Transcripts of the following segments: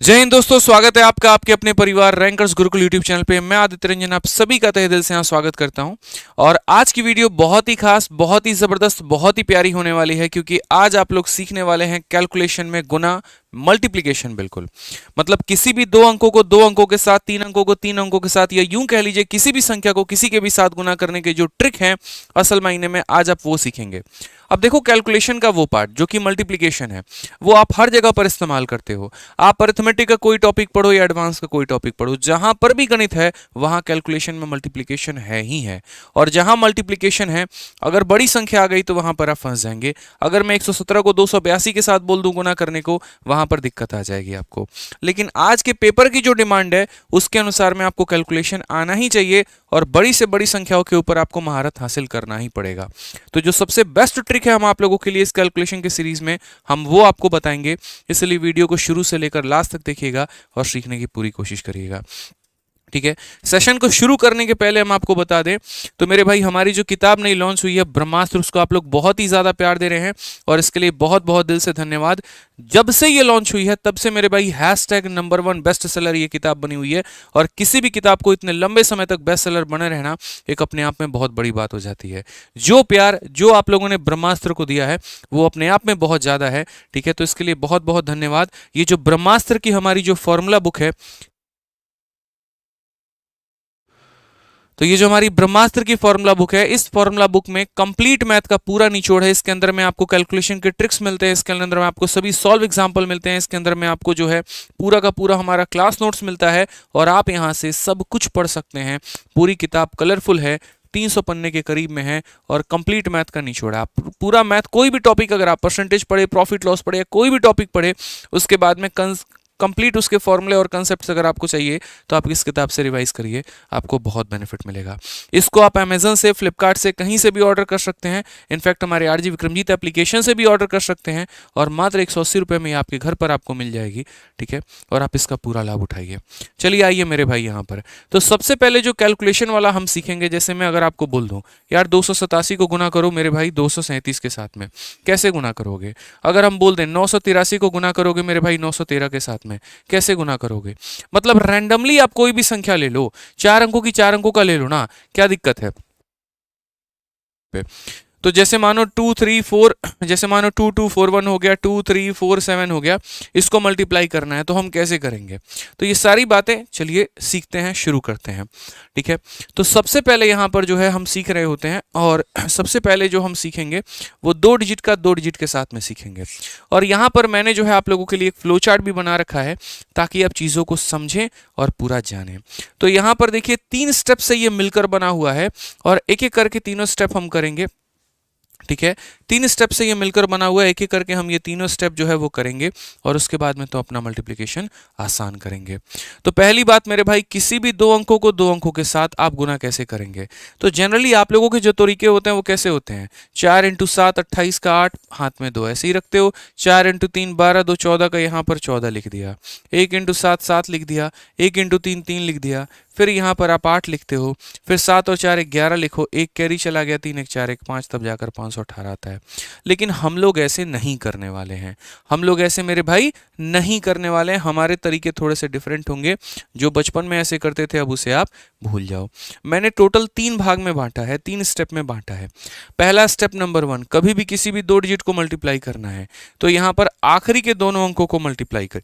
जय हिंद दोस्तों, स्वागत है आपका आपके अपने परिवार रैंकर्स गुरुकुल यूट्यूब चैनल पे। मैं आदित्य रंजन आप सभी का तहे दिल से यहाँ स्वागत करता हूँ। और आज की वीडियो बहुत ही खास, बहुत ही जबरदस्त, बहुत ही प्यारी होने वाली है, क्योंकि आज आप लोग सीखने वाले हैं कैलकुलेशन में गुना, मल्टीप्लिकेशन। बिल्कुल मतलब किसी भी दो अंकों को दो अंकों के साथ, तीन अंकों को तीन अंकों के साथ, या यूं कह लीजिए किसी भी संख्या को किसी के भी साथ गुना करने के जो ट्रिक है असल मायने में आज आप वो सीखेंगे। अब देखो, कैलकुलेशन का वो पार्ट जो कि मल्टीप्लिकेशन है वो आप हर जगह पर इस्तेमाल करते हो। आप अरिथमेटिक का कोई टॉपिक पढ़ो या एडवांस का कोई टॉपिक पढ़ो, जहां पर भी गणित है वहां कैलकुलेशन में मल्टीप्लिकेशन है ही है। और जहां मल्टीप्लिकेशन है, अगर बड़ी संख्या आ गई तो वहां पर आप फंस जाएंगे। अगर मैं 117 को 282 के साथ बोल दूं गुना करने को, वहां पर दिक्कत आ जाएगी आपको। लेकिन आज के पेपर की जो डिमांड है उसके अनुसार में आपको कैलकुलेशन आना ही चाहिए, और बड़ी से बड़ी संख्याओं के ऊपर आपको महारत हासिल करना ही पड़ेगा। तो जो सबसे बेस्ट ट्रिक है हम आप लोगों के लिए इस कैलकुलेशन के सीरीज में हम वो आपको बताएंगे, इसलिए वीडियो को शुरू से लेकर लास्ट तक देखिएगा और सीखने की पूरी कोशिश करिएगा। ठीक है, सेशन को शुरू करने के पहले हम आपको बता दें तो मेरे भाई, हमारी जो किताब नई लॉन्च हुई है ब्रह्मास्त्र, उसको आप लोग बहुत ही ज्यादा प्यार दे रहे हैं और इसके लिए बहुत बहुत दिल से धन्यवाद। जब से ये लॉन्च हुई है तब से मेरे भाई #1 बेस्ट सेलर ये किताब बनी हुई है, और किसी भी किताब को इतने लंबे समय तक बेस्ट सेलर बने रहना एक अपने आप में बहुत बड़ी बात हो जाती है। जो प्यार जो आप लोगों ने ब्रह्मास्त्र को दिया है वो अपने आप में बहुत ज्यादा है। ठीक है, तो इसके लिए बहुत बहुत धन्यवाद। ये जो ब्रह्मास्त्र की हमारी जो फॉर्मूला बुक है, तो ये जो हमारी ब्रह्मास्त्र की फॉर्मूला बुक है, इस फॉर्मूला बुक में कंप्लीट मैथ का पूरा निचोड़ है। इसके अंदर में आपको कैलकुलेशन के ट्रिक्स मिलते हैं, इसके अंदर में आपको सभी सॉल्व एग्जांपल मिलते हैं, इसके अंदर में आपको जो है पूरा का पूरा हमारा क्लास नोट्स मिलता है, और आप यहाँ से सब कुछ पढ़ सकते हैं। पूरी किताब कलरफुल है, 300 पन्ने के करीब में है, और कंप्लीट मैथ का निचोड़ है। आप पूरा मैथ, कोई भी टॉपिक अगर आप परसेंटेज पढ़े, प्रॉफिट लॉस पढ़े, या कोई भी टॉपिक पढ़े, उसके बाद में कंप्लीट उसके फॉर्मूले और कंसेप्ट्स अगर आपको चाहिए तो आप इस किताब से रिवाइज करिए, आपको बहुत बेनिफिट मिलेगा। इसको आप अमेजन से, फ्लिपकार्ट से, कहीं से भी ऑर्डर कर सकते हैं। इनफैक्ट हमारे आरजी विक्रमजीत एप्लीकेशन से भी ऑर्डर कर सकते हैं, और मात्र 180 रुपये में आपके घर पर आपको मिल जाएगी। ठीक है, और आप इसका पूरा लाभ उठाइए। चलिए आइए मेरे भाई यहाँ पर। तो सबसे पहले जो कैलकुलेशन वाला हम सीखेंगे, जैसे मैं अगर आपको बोल दूँ यार 287 को गुना करो मेरे भाई 237 के साथ में, कैसे गुना करोगे? अगर हम बोल दें 983 को गुना करोगे मेरे भाई 913 के साथ में, कैसे गुना करोगे? मतलब रैंडमली आप कोई भी संख्या ले लो, 4 अंकों की 4 अंकों का ले लो ना, क्या दिक्कत है? तो जैसे मानो 2 3 4, जैसे मानो 2 2 4 1 हो गया, 2 3 4 7 हो गया, इसको मल्टीप्लाई करना है तो हम कैसे करेंगे? तो ये सारी बातें चलिए सीखते हैं, शुरू करते हैं। ठीक है, तो सबसे पहले यहाँ पर जो है हम सीख रहे होते हैं, और सबसे पहले जो हम सीखेंगे वो 2 डिजिट का 2 डिजिट के साथ में सीखेंगे। और यहाँ पर मैंने जो है आप लोगों के लिए एक फ्लो चार्ट भी बना रखा है ताकि आप चीज़ों को समझें और पूरा जानें। तो यहाँ पर देखिए 3 स्टेप से ये मिलकर बना हुआ है, और एक एक करके तीनों स्टेप हम करेंगे। ठीक है, 3 स्टेप से ये मिलकर बना हुआ है, एक एक करके हम ये तीनों स्टेप जो है वो करेंगे, और उसके बाद में तो अपना मल्टीप्लिकेशन आसान करेंगे। तो पहली बात मेरे भाई, किसी भी दो अंकों को दो अंकों के साथ आप गुना कैसे करेंगे? तो जनरली आप लोगों के जो तरीके होते हैं वो कैसे होते हैं? 4 × 7 28 का 8, हाथ में 2 ऐसे ही रखते हो। 4 × 3 12, 2 14 का, यहाँ पर 14 लिख दिया। 1 × 7 7 लिख दिया। 1 × 3 3 लिख दिया। फिर यहाँ पर आप 8 लिखते हो, फिर 7 और 4 11 लिखो, एक कैरी चला गया, 3 1 4 1 5, तब जाकर 518 आता है। लेकिन हम लोग ऐसे नहीं करने वाले हैं, हम लोग ऐसे मेरे भाई नहीं करने वाले हैं। हमारे तरीके थोड़े से डिफरेंट होंगे। जो बचपन में ऐसे करते थे अब उसे आप भूल जाओ। मैंने टोटल 3 भाग में बांटा है, 3 स्टेप में बांटा है। पहला स्टेप नंबर 1, कभी भी किसी भी 2 डिजिट को मल्टीप्लाई करना है तो यहाँ पर आखिरी के दोनों अंकों को मल्टीप्लाई कर,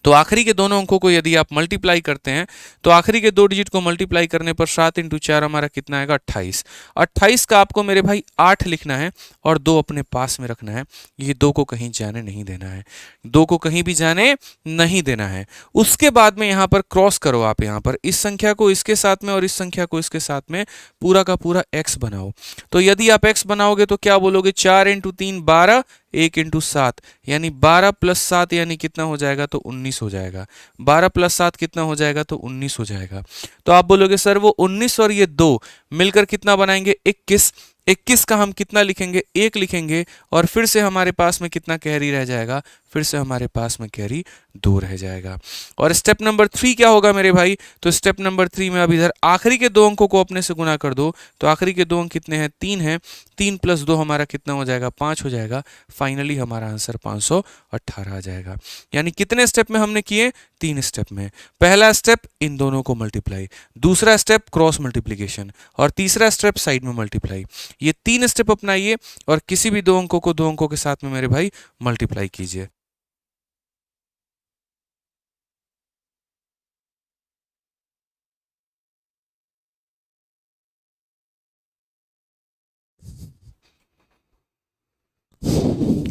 तो आखिरी के दोनों अंकों को यदि आप मल्टीप्लाई करते हैं तो आखिरी के 2 डिजिट को मल्टीप्लाई करने पर 7 × 4 हमारा कितना आएगा? 28। 28 का आपको मेरे भाई 8 लिखना है और 2 अपने पास में रखना है। ये 2 को कहीं जाने नहीं देना है, 2 को कहीं भी जाने नहीं देना है। उसके बाद में यहाँ पर क्रॉस करो, आप यहाँ पर इस संख्या को इसके साथ में और इस संख्या को इसके साथ में पूरा का पूरा x बनाओ। तो यदि आप x बनाओगे तो क्या बोलोगे? 4 × 3 12, 1 × 7 यानी 12 + 7 यानी कितना हो जाएगा? तो 19 हो जाएगा। 12 + 7 कितना हो जाएगा? तो 19 हो जाएगा। तो आप बोलोगे सर वो 19 और ये 2 मिलकर कितना बनाएंगे? 21। 21 का हम कितना लिखेंगे, 1 लिखेंगे, और फिर से हमारे पास में कितना कैरी रह जाएगा, फिर से हमारे पास में कैरी 2 रह जाएगा। और स्टेप नंबर 3 क्या होगा मेरे भाई, तो स्टेप नंबर 3 में अब इधर आखिरी के 2 अंकों को अपने से गुना कर दो, तो आखिरी के 2 अंक कितने हैं, 3 हैं, 3 + 2 हमारा कितना हो जाएगा, 5 हो जाएगा। फाइनली हमारा आंसर 518 आ जाएगा। यानी कितने स्टेप में हमने किए, 3 स्टेप में। पहला स्टेप इन दोनों को मल्टीप्लाई, दूसरा स्टेप क्रॉस मल्टीप्लीकेशन, और तीसरा स्टेप साइड में मल्टीप्लाई। ये 3 स्टेप अपनाइए और किसी भी 2 अंकों को 2 अंकों के साथ में मेरे भाई मल्टीप्लाई कीजिए।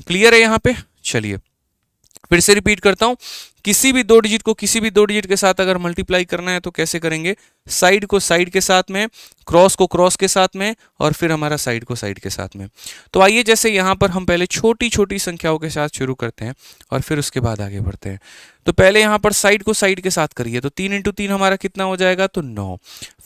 क्लियर है यहाँ पे? चलिए फिर से रिपीट करता हूं, किसी भी 2 डिजिट को किसी भी 2 डिजिट के साथ अगर मल्टीप्लाई करना है तो कैसे करेंगे, साइड को साइड के साथ में, क्रॉस को क्रॉस के साथ में, और फिर हमारा साइड को साइड के साथ में। तो आइए जैसे यहाँ पर हम पहले छोटी छोटी संख्याओं के साथ शुरू करते हैं और फिर उसके बाद आगे बढ़ते हैं। तो पहले यहाँ पर साइड को साइड के साथ करिए, तो 3 × 3 हमारा कितना हो जाएगा, तो 9।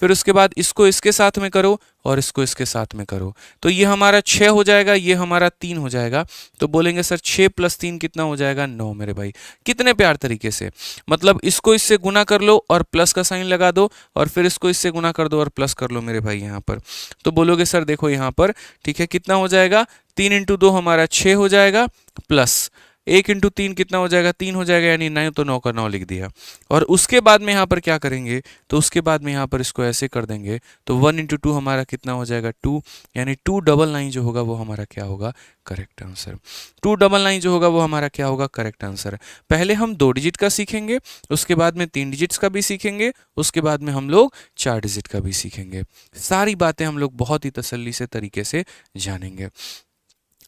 फिर उसके बाद इसको इसके साथ में करो और इसको इसके साथ में करो, तो ये हमारा 6 हो जाएगा, ये हमारा 3 हो जाएगा। तो बोलेंगे सर 6 + 3 कितना हो जाएगा, 9 मेरे भाई। कितने प्यार तरीके से, मतलब इसको इससे गुना कर लो और प्लस का साइन लगा दो, और फिर इसको इससे गुना कर दो और प्लस कर लो मेरे भाई यहाँ पर। तो बोलोगे सर देखो यहाँ पर, ठीक है, कितना हो जाएगा, 3 × 2 हमारा 6 हो जाएगा, प्लस 1 × 3 कितना हो जाएगा, 3 हो जाएगा, यानी 9, तो 9 का 9 लिख दिया। और उसके बाद में यहाँ पर क्या करेंगे, तो उसके बाद में यहाँ पर इसको ऐसे कर देंगे, तो 1 × 2 हमारा कितना हो जाएगा, 2, यानी 299 जो होगा वो हमारा क्या होगा, करेक्ट आंसर। 299 जो होगा वो हमारा क्या होगा, करेक्ट आंसर। पहले हम 2 डिजिट का सीखेंगे, उसके बाद में 3 डिजिट्स का भी सीखेंगे, उसके बाद में हम लोग 4 डिजिट का भी सीखेंगे। सारी बातें हम लोग बहुत ही तसल्ली से तरीके से जानेंगे।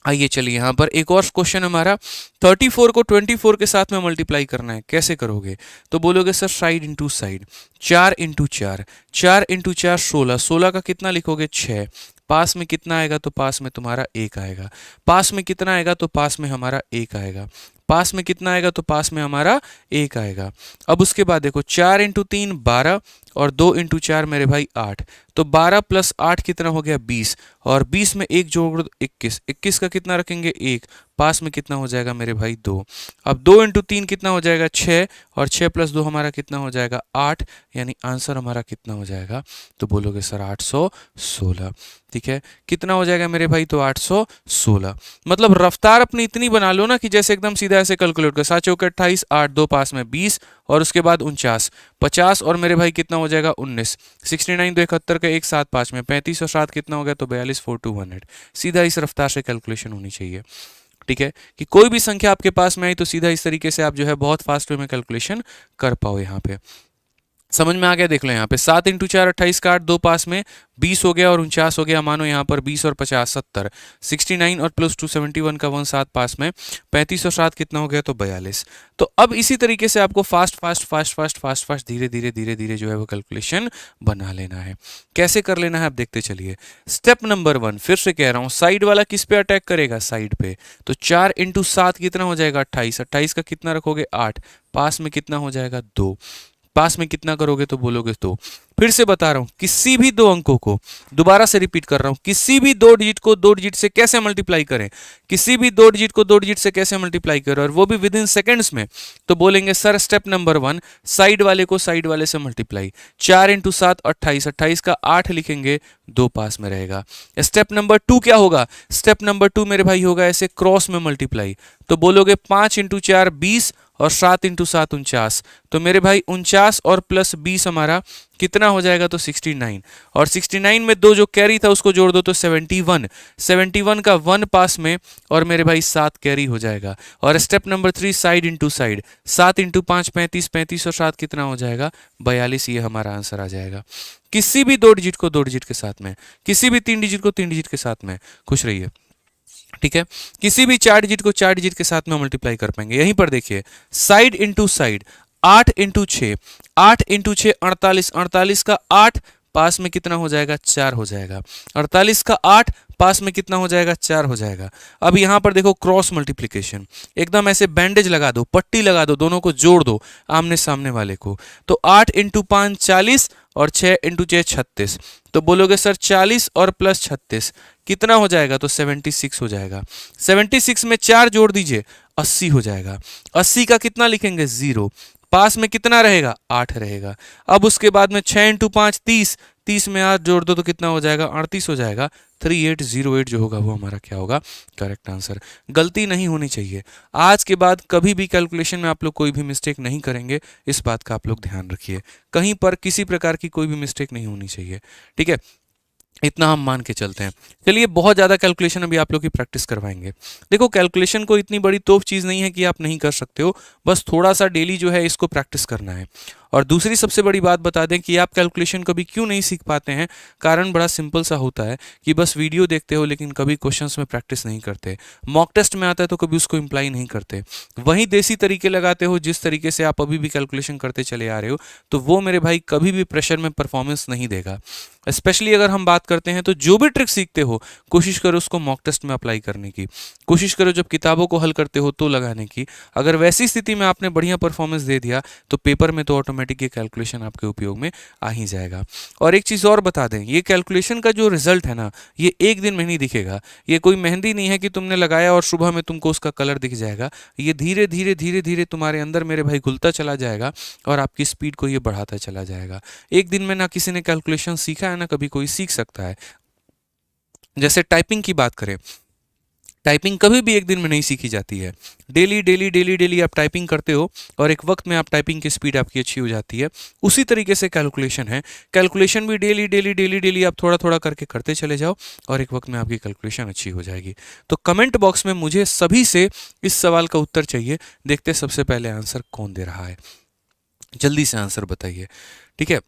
आइए चलिए यहाँ पर एक और क्वेश्चन हमारा, 34 को 24 के साथ में मल्टीप्लाई करना है, कैसे करोगे, तो बोलोगे सर साइड इंटू साइड, 4 × 4, 4 × 4 16, 16 का कितना लिखोगे, 6। पास में कितना आएगा, तो पास में तुम्हारा 1 आएगा। पास में कितना आएगा, तो पास में हमारा 1 आएगा। पास में कितना आएगा, तो पास में हमारा 1 आएगा। अब उसके बाद देखो 4 × 3 12, और 2 × 4 मेरे भाई 8, तो 12 + 8 कितना हो गया, 20, और 20 में 1 जोड़ दो 21, 21 का कितना रखेंगे, 1, पास में कितना हो जाएगा मेरे भाई, 2। अब 2 × 3 कितना हो जाएगा, 6, और 6 + 2 हमारा कितना हो जाएगा, 8, यानी आंसर हमारा कितना हो जाएगा, तो बोलोगे सर 816। ठीक है, कितना हो जाएगा मेरे भाई, तो 816। मतलब रफ्तार अपनी इतनी बना लो ना कि जैसे एकदम सीधा ऐसे कैलकुलेट कर, 7 × 28, 8, 2 पास में 20, और उसके बाद 49, 50, और मेरे भाई कितना हो जाएगा, 19, 69, 2 71 का 1 7 5 में 35, और 7 कितना हो गया, तो 42, 4 2 100। सीधा इस रफ्तार से कैलकुलेशन होनी चाहिए। ठीक है, कि कोई भी संख्या आपके पास में आई तो सीधा इस तरीके से आप जो है बहुत फास्ट वे में कैलकुलेशन कर पाओ। यहाँ पे समझ में आ गया, देख लो यहाँ पे 7 × 4 28 का 8, 2 पास में 20 हो गया और 49 हो गया, मानो यहाँ पर 20 और 50 70, 69 और +2 71 का 1 7 पास में 35 और 7 कितना हो गया, तो 42। तो अब इसी तरीके से आपको fast fast fast fast fast fast धीरे धीरे धीरे धीरे जो है वो कैलकुलेशन बना लेना है। कैसे कर लेना है आप देखते चलिए। स्टेप नंबर 1, फिर से कह रहा हूँ, साइड वाला किस पे अटैक करेगा, साइड पे। तो 4 × 7 कितना हो जाएगा, 28, 28 का कितना रखोगे, 8, पास में कितना हो जाएगा, 2, पास में कितना करोगे, तो बोलोगे 2। फिर से बता रहा हूं, किसी भी 2 अंकों को, दोबारा से रिपीट कर रहा हूं, किसी भी 2 डिजिट को 2 डिजिट से कैसे मल्टीप्लाई करें, किसी भी 2 डिजिट को 2 डिजिट से कैसे मल्टीप्लाई करें, और वो भी विद इन सेकेंड्स में। तो बोलेंगे सर स्टेप नंबर 1, साइड वाले को साइड वाले से मल्टीप्लाई, 4 × 7 28, 28 का 8 लिखेंगे, 2 पास में रहेगा। स्टेप नंबर 2 क्या होगा, स्टेप नंबर 2 मेरे भाई होगा ऐसे क्रॉस में मल्टीप्लाई, तो बोलोगे 5 × 4 20, और 7 × 7 49, तो मेरे भाई 49 और प्लस 20 हमारा कितना हो जाएगा, तो 69, और 69 में 2 जो कैरी था उसको जोड़ दो तो 71, 71 का 1 पास में, और मेरे भाई 7 कैरी हो जाएगा। और step number 3, side into side, 7 × 5 35, 35 और 7 कितना हो जाएगा, 42, ये हमारा आंसर आ जाएगा। किसी भी 2 डिजिट को 2 डिजिट के साथ में, किसी भी 3 डिजिट को 3 डिजिट के साथ में, खुश रहिए। ठीक है, किसी भी 4 डिजिट को 4 डिजिट के साथ में मल्टीप्लाई कर पाएंगे। यहीं पर देखिए, साइड इंटू साइड, 8 × 6, 8 × 6 48, 48 का 8 पास में कितना हो जाएगा, 4 हो जाएगा। 48 का 8 पास में कितना हो जाएगा, 4 हो जाएगा। अब यहां पर देखो क्रॉस मल्टीप्लिकेशन, एकदम ऐसे बैंडेज लगा दो, पट्टी लगा दो, दोनों को जोड़ दो आमने सामने वाले को। तो 8 × 5 40, और 6 इंटू 6 36। तो बोलोगे सर 40 और प्लस 36 कितना हो जाएगा, तो 76 हो जाएगा। 76 में 4 जोड़ दीजिए 80 हो जाएगा। 80 का कितना लिखेंगे 0, पास में कितना रहेगा 8 रहेगा। अब उसके बाद में 6 इंटू 5 30, 30 में 8 जोड़ दो तो कितना हो जाएगा 38 हो जाएगा। 3808 जो होगा वो हमारा क्या होगा, करेक्ट आंसर। गलती नहीं होनी चाहिए, आज के बाद कभी भी कैलकुलेशन में आप लोग कोई भी मिस्टेक नहीं करेंगे, इस बात का आप लोग ध्यान रखिए। कहीं पर किसी प्रकार की कोई भी मिस्टेक नहीं होनी चाहिए, ठीक है, इतना हम मान के चलते हैं। चलिए बहुत ज़्यादा कैलकुलेशन अभी आप लोग की प्रैक्टिस करवाएंगे। देखो कैलकुलेशन को इतनी बड़ी तोप चीज़ नहीं है कि आप नहीं कर सकते हो, बस थोड़ा सा डेली जो है इसको प्रैक्टिस करना है। और दूसरी सबसे बड़ी बात बता दें कि आप कैलकुलेशन कभी क्यों नहीं सीख पाते हैं, कारण बड़ा सिंपल सा होता है कि बस वीडियो देखते हो लेकिन कभी क्वेश्चंस में प्रैक्टिस नहीं करते। मॉक टेस्ट में आता है तो कभी उसको इम्प्लाई नहीं करते, वहीं देसी तरीके लगाते हो जिस तरीके से आप अभी भी कैलकुलेशन करते चले आ रहे हो, तो वो मेरे भाई कभी भी प्रेशर में परफॉर्मेंस नहीं देगा। स्पेशली अगर हम बात करते हैं तो जो भी ट्रिक सीखते हो कोशिश करो उसको मॉक टेस्ट में अप्लाई करने की, कोशिश करो जब किताबों को हल करते हो तो लगाने की। अगर वैसी स्थिति में आपने बढ़िया परफॉर्मेंस दे दिया तो पेपर में तो ऑटोमेटिक ये कैलकुलेशन आपके उपयोग में आ ही जाएगा। और एक चीज़ और बता दें, ये कैलकुलेशन का जो रिजल्ट है ना, ये एक दिन में नहीं दिखेगा। ये कोई मेहंदी नहीं है कि तुमने लगाया और सुबह में तुमको उसका कलर दिख जाएगा। ये धीरे धीरे धीरे धीरे तुम्हारे अंदर मेरे भाई घुलता चला जाएगा और आपकी स्पीड को ये बढ़ाता चला जाएगा। एक दिन में ना किसी ने कैलकुलेशन सीखा है ना कभी कोई सीख सकता है। जैसे टाइपिंग की बात करें, टाइपिंग कभी भी एक दिन में नहीं सीखी जाती है। डेली डेली डेली डेली आप टाइपिंग करते हो और एक वक्त में आप टाइपिंग की स्पीड आपकी अच्छी हो जाती है। उसी तरीके से कैलकुलेशन है, कैलकुलेशन भी डेली डेली डेली डेली आप थोड़ा थोड़ा करके करते चले जाओ और एक वक्त में आपकी कैलकुलेशन अच्छी हो जाएगी। तो कमेंट बॉक्स में मुझे सभी से इस सवाल का उत्तर चाहिए। देखते सबसे पहले आंसर कौन दे रहा है, जल्दी से आंसर बताइए, ठीक है।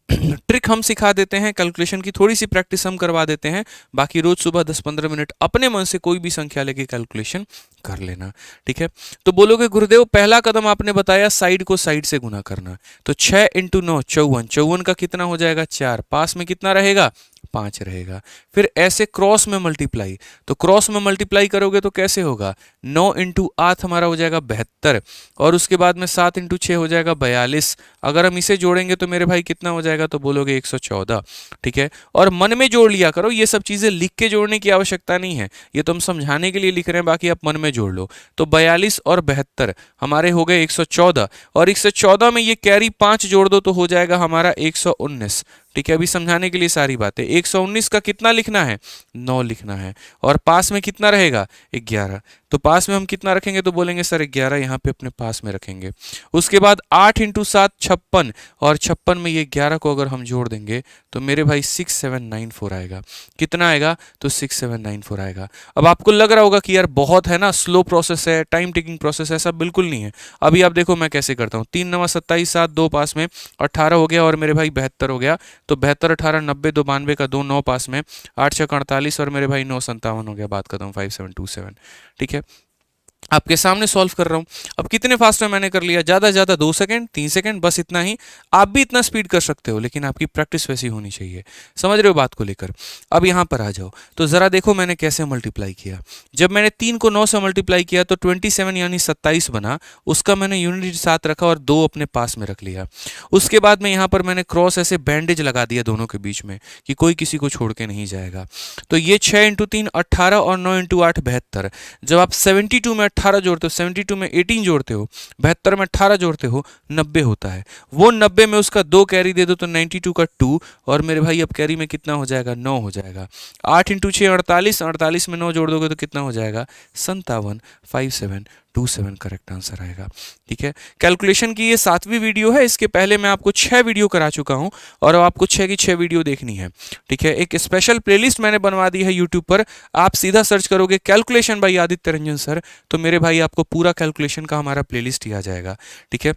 ट्रिक हम सिखा देते हैं, कैलकुलेशन की थोड़ी सी प्रैक्टिस हम करवा देते हैं, बाकी रोज सुबह 10-15 मिनट अपने मन से कोई भी संख्या लेके कैलकुलेशन कर लेना, ठीक है। तो बोलोगे गुरुदेव पहला कदम आपने बताया साइड को साइड से गुना करना, तो 6 इंटू 9 54, 54 का कितना हो जाएगा 4, पास में कितना रहेगा 5 रहेगा। फिर ऐसे क्रॉस में मल्टीप्लाई, तो क्रॉस में मल्टीप्लाई करोगे तो कैसे होगा, 9 इंटू 8 हमारा हो जाएगा 72, और उसके बाद में 7 इंटू 6 हो जाएगा 42। अगर हम इसे जोड़ेंगे तो मेरे भाई कितना हो जाएगा, तो बोलोगे 114, ठीक है। और मन में जोड़ लिया करो, ये सब चीजें लिख के जोड़ने की आवश्यकता नहीं है, ये तो हम समझाने के लिए लिख रहे हैं, बाकी आप मन में जोड़ लो। तो 42 और 72 हमारे हो गए 114, और 114 में ये कैरी 5 जोड़ दो तो हो जाएगा हमारा 119, ठीक है। अभी समझाने के लिए सारी बातें, 119 का कितना लिखना है 9 लिखना है, और पास में कितना रहेगा 11, तो पास में हम कितना रखेंगे, तो बोलेंगे सर 11 यहाँ पे अपने पास में रखेंगे। उसके बाद 8 इंटू 7 56, और 56 में ये 11 को अगर हम जोड़ देंगे तो मेरे भाई 6794 आएगा। कितना आएगा, तो 6794 आएगा। अब आपको लग रहा होगा कि यार बहुत है ना, स्लो प्रोसेस है, टाइम टेकिंग प्रोसेस है, ऐसा बिल्कुल नहीं है। अभी आप देखो मैं कैसे करता हूँ, 3 9 27 7 2 पास में 18 हो गया, और मेरे भाई 72 हो गया, तो 72 18 90 2 92 का 2 9 पास में 8 6 48, और मेरे भाई 9 57 हो गया, बात खत्म 5727, ठीक है। आपके सामने सॉल्व कर रहा हूं। अब कितने फास्ट में मैंने कर लिया, ज्यादा ज्यादा 2 सेकंड 3 सेकंड, बस इतना ही। आप भी इतना स्पीड कर सकते हो, लेकिन आपकी प्रैक्टिस वैसी होनी चाहिए, समझ रहे हो बात को लेकर। अब यहां पर आ जाओ, तो जरा देखो मैंने कैसे मल्टीप्लाई किया। जब मैंने 3 को 9 से मल्टीप्लाई किया तो 27 यानी 27 बना, उसका मैंने यूनिट 7 रखा और 2 अपने पास में रख लिया। उसके बाद में यहां पर मैंने क्रॉस ऐसे बैंडेज लगा दिया दोनों के बीच में कि कोई किसी को छोड़ के नहीं जाएगा। तो ये 6 इंटू 3 18, और 9 इंटू 8 72। जब आप 72 में 18 जोड़ते हो, 72 में 18 जोड़ते हो, 72 में 18 जोड़ते हो, 90 होता है। वो 90 में उसका 2 कैरी दे दो तो 92 का 2, और मेरे भाई अब कैरी में कितना हो जाएगा 9 हो जाएगा। 8 इंटू 6 48, 48 में 9 जोड़ दोगे तो कितना हो जाएगा 57 5727 करेक्ट आंसर आएगा, ठीक है। कैलकुलेशन की ये 7वीं वीडियो है, इसके पहले मैं आपको 6 वीडियो करा चुका हूं, और अब आपको 6 की 6 वीडियो देखनी है, ठीक है। एक स्पेशल प्लेलिस्ट मैंने बनवा दी है यूट्यूब पर, आप सीधा सर्च करोगे calculation bye Aditya Ranjan sir, तो मेरे भाई आपको पूरा कैलकुलेशन का हमारा प्लेलिस्ट ही आ जाएगा, ठीक है।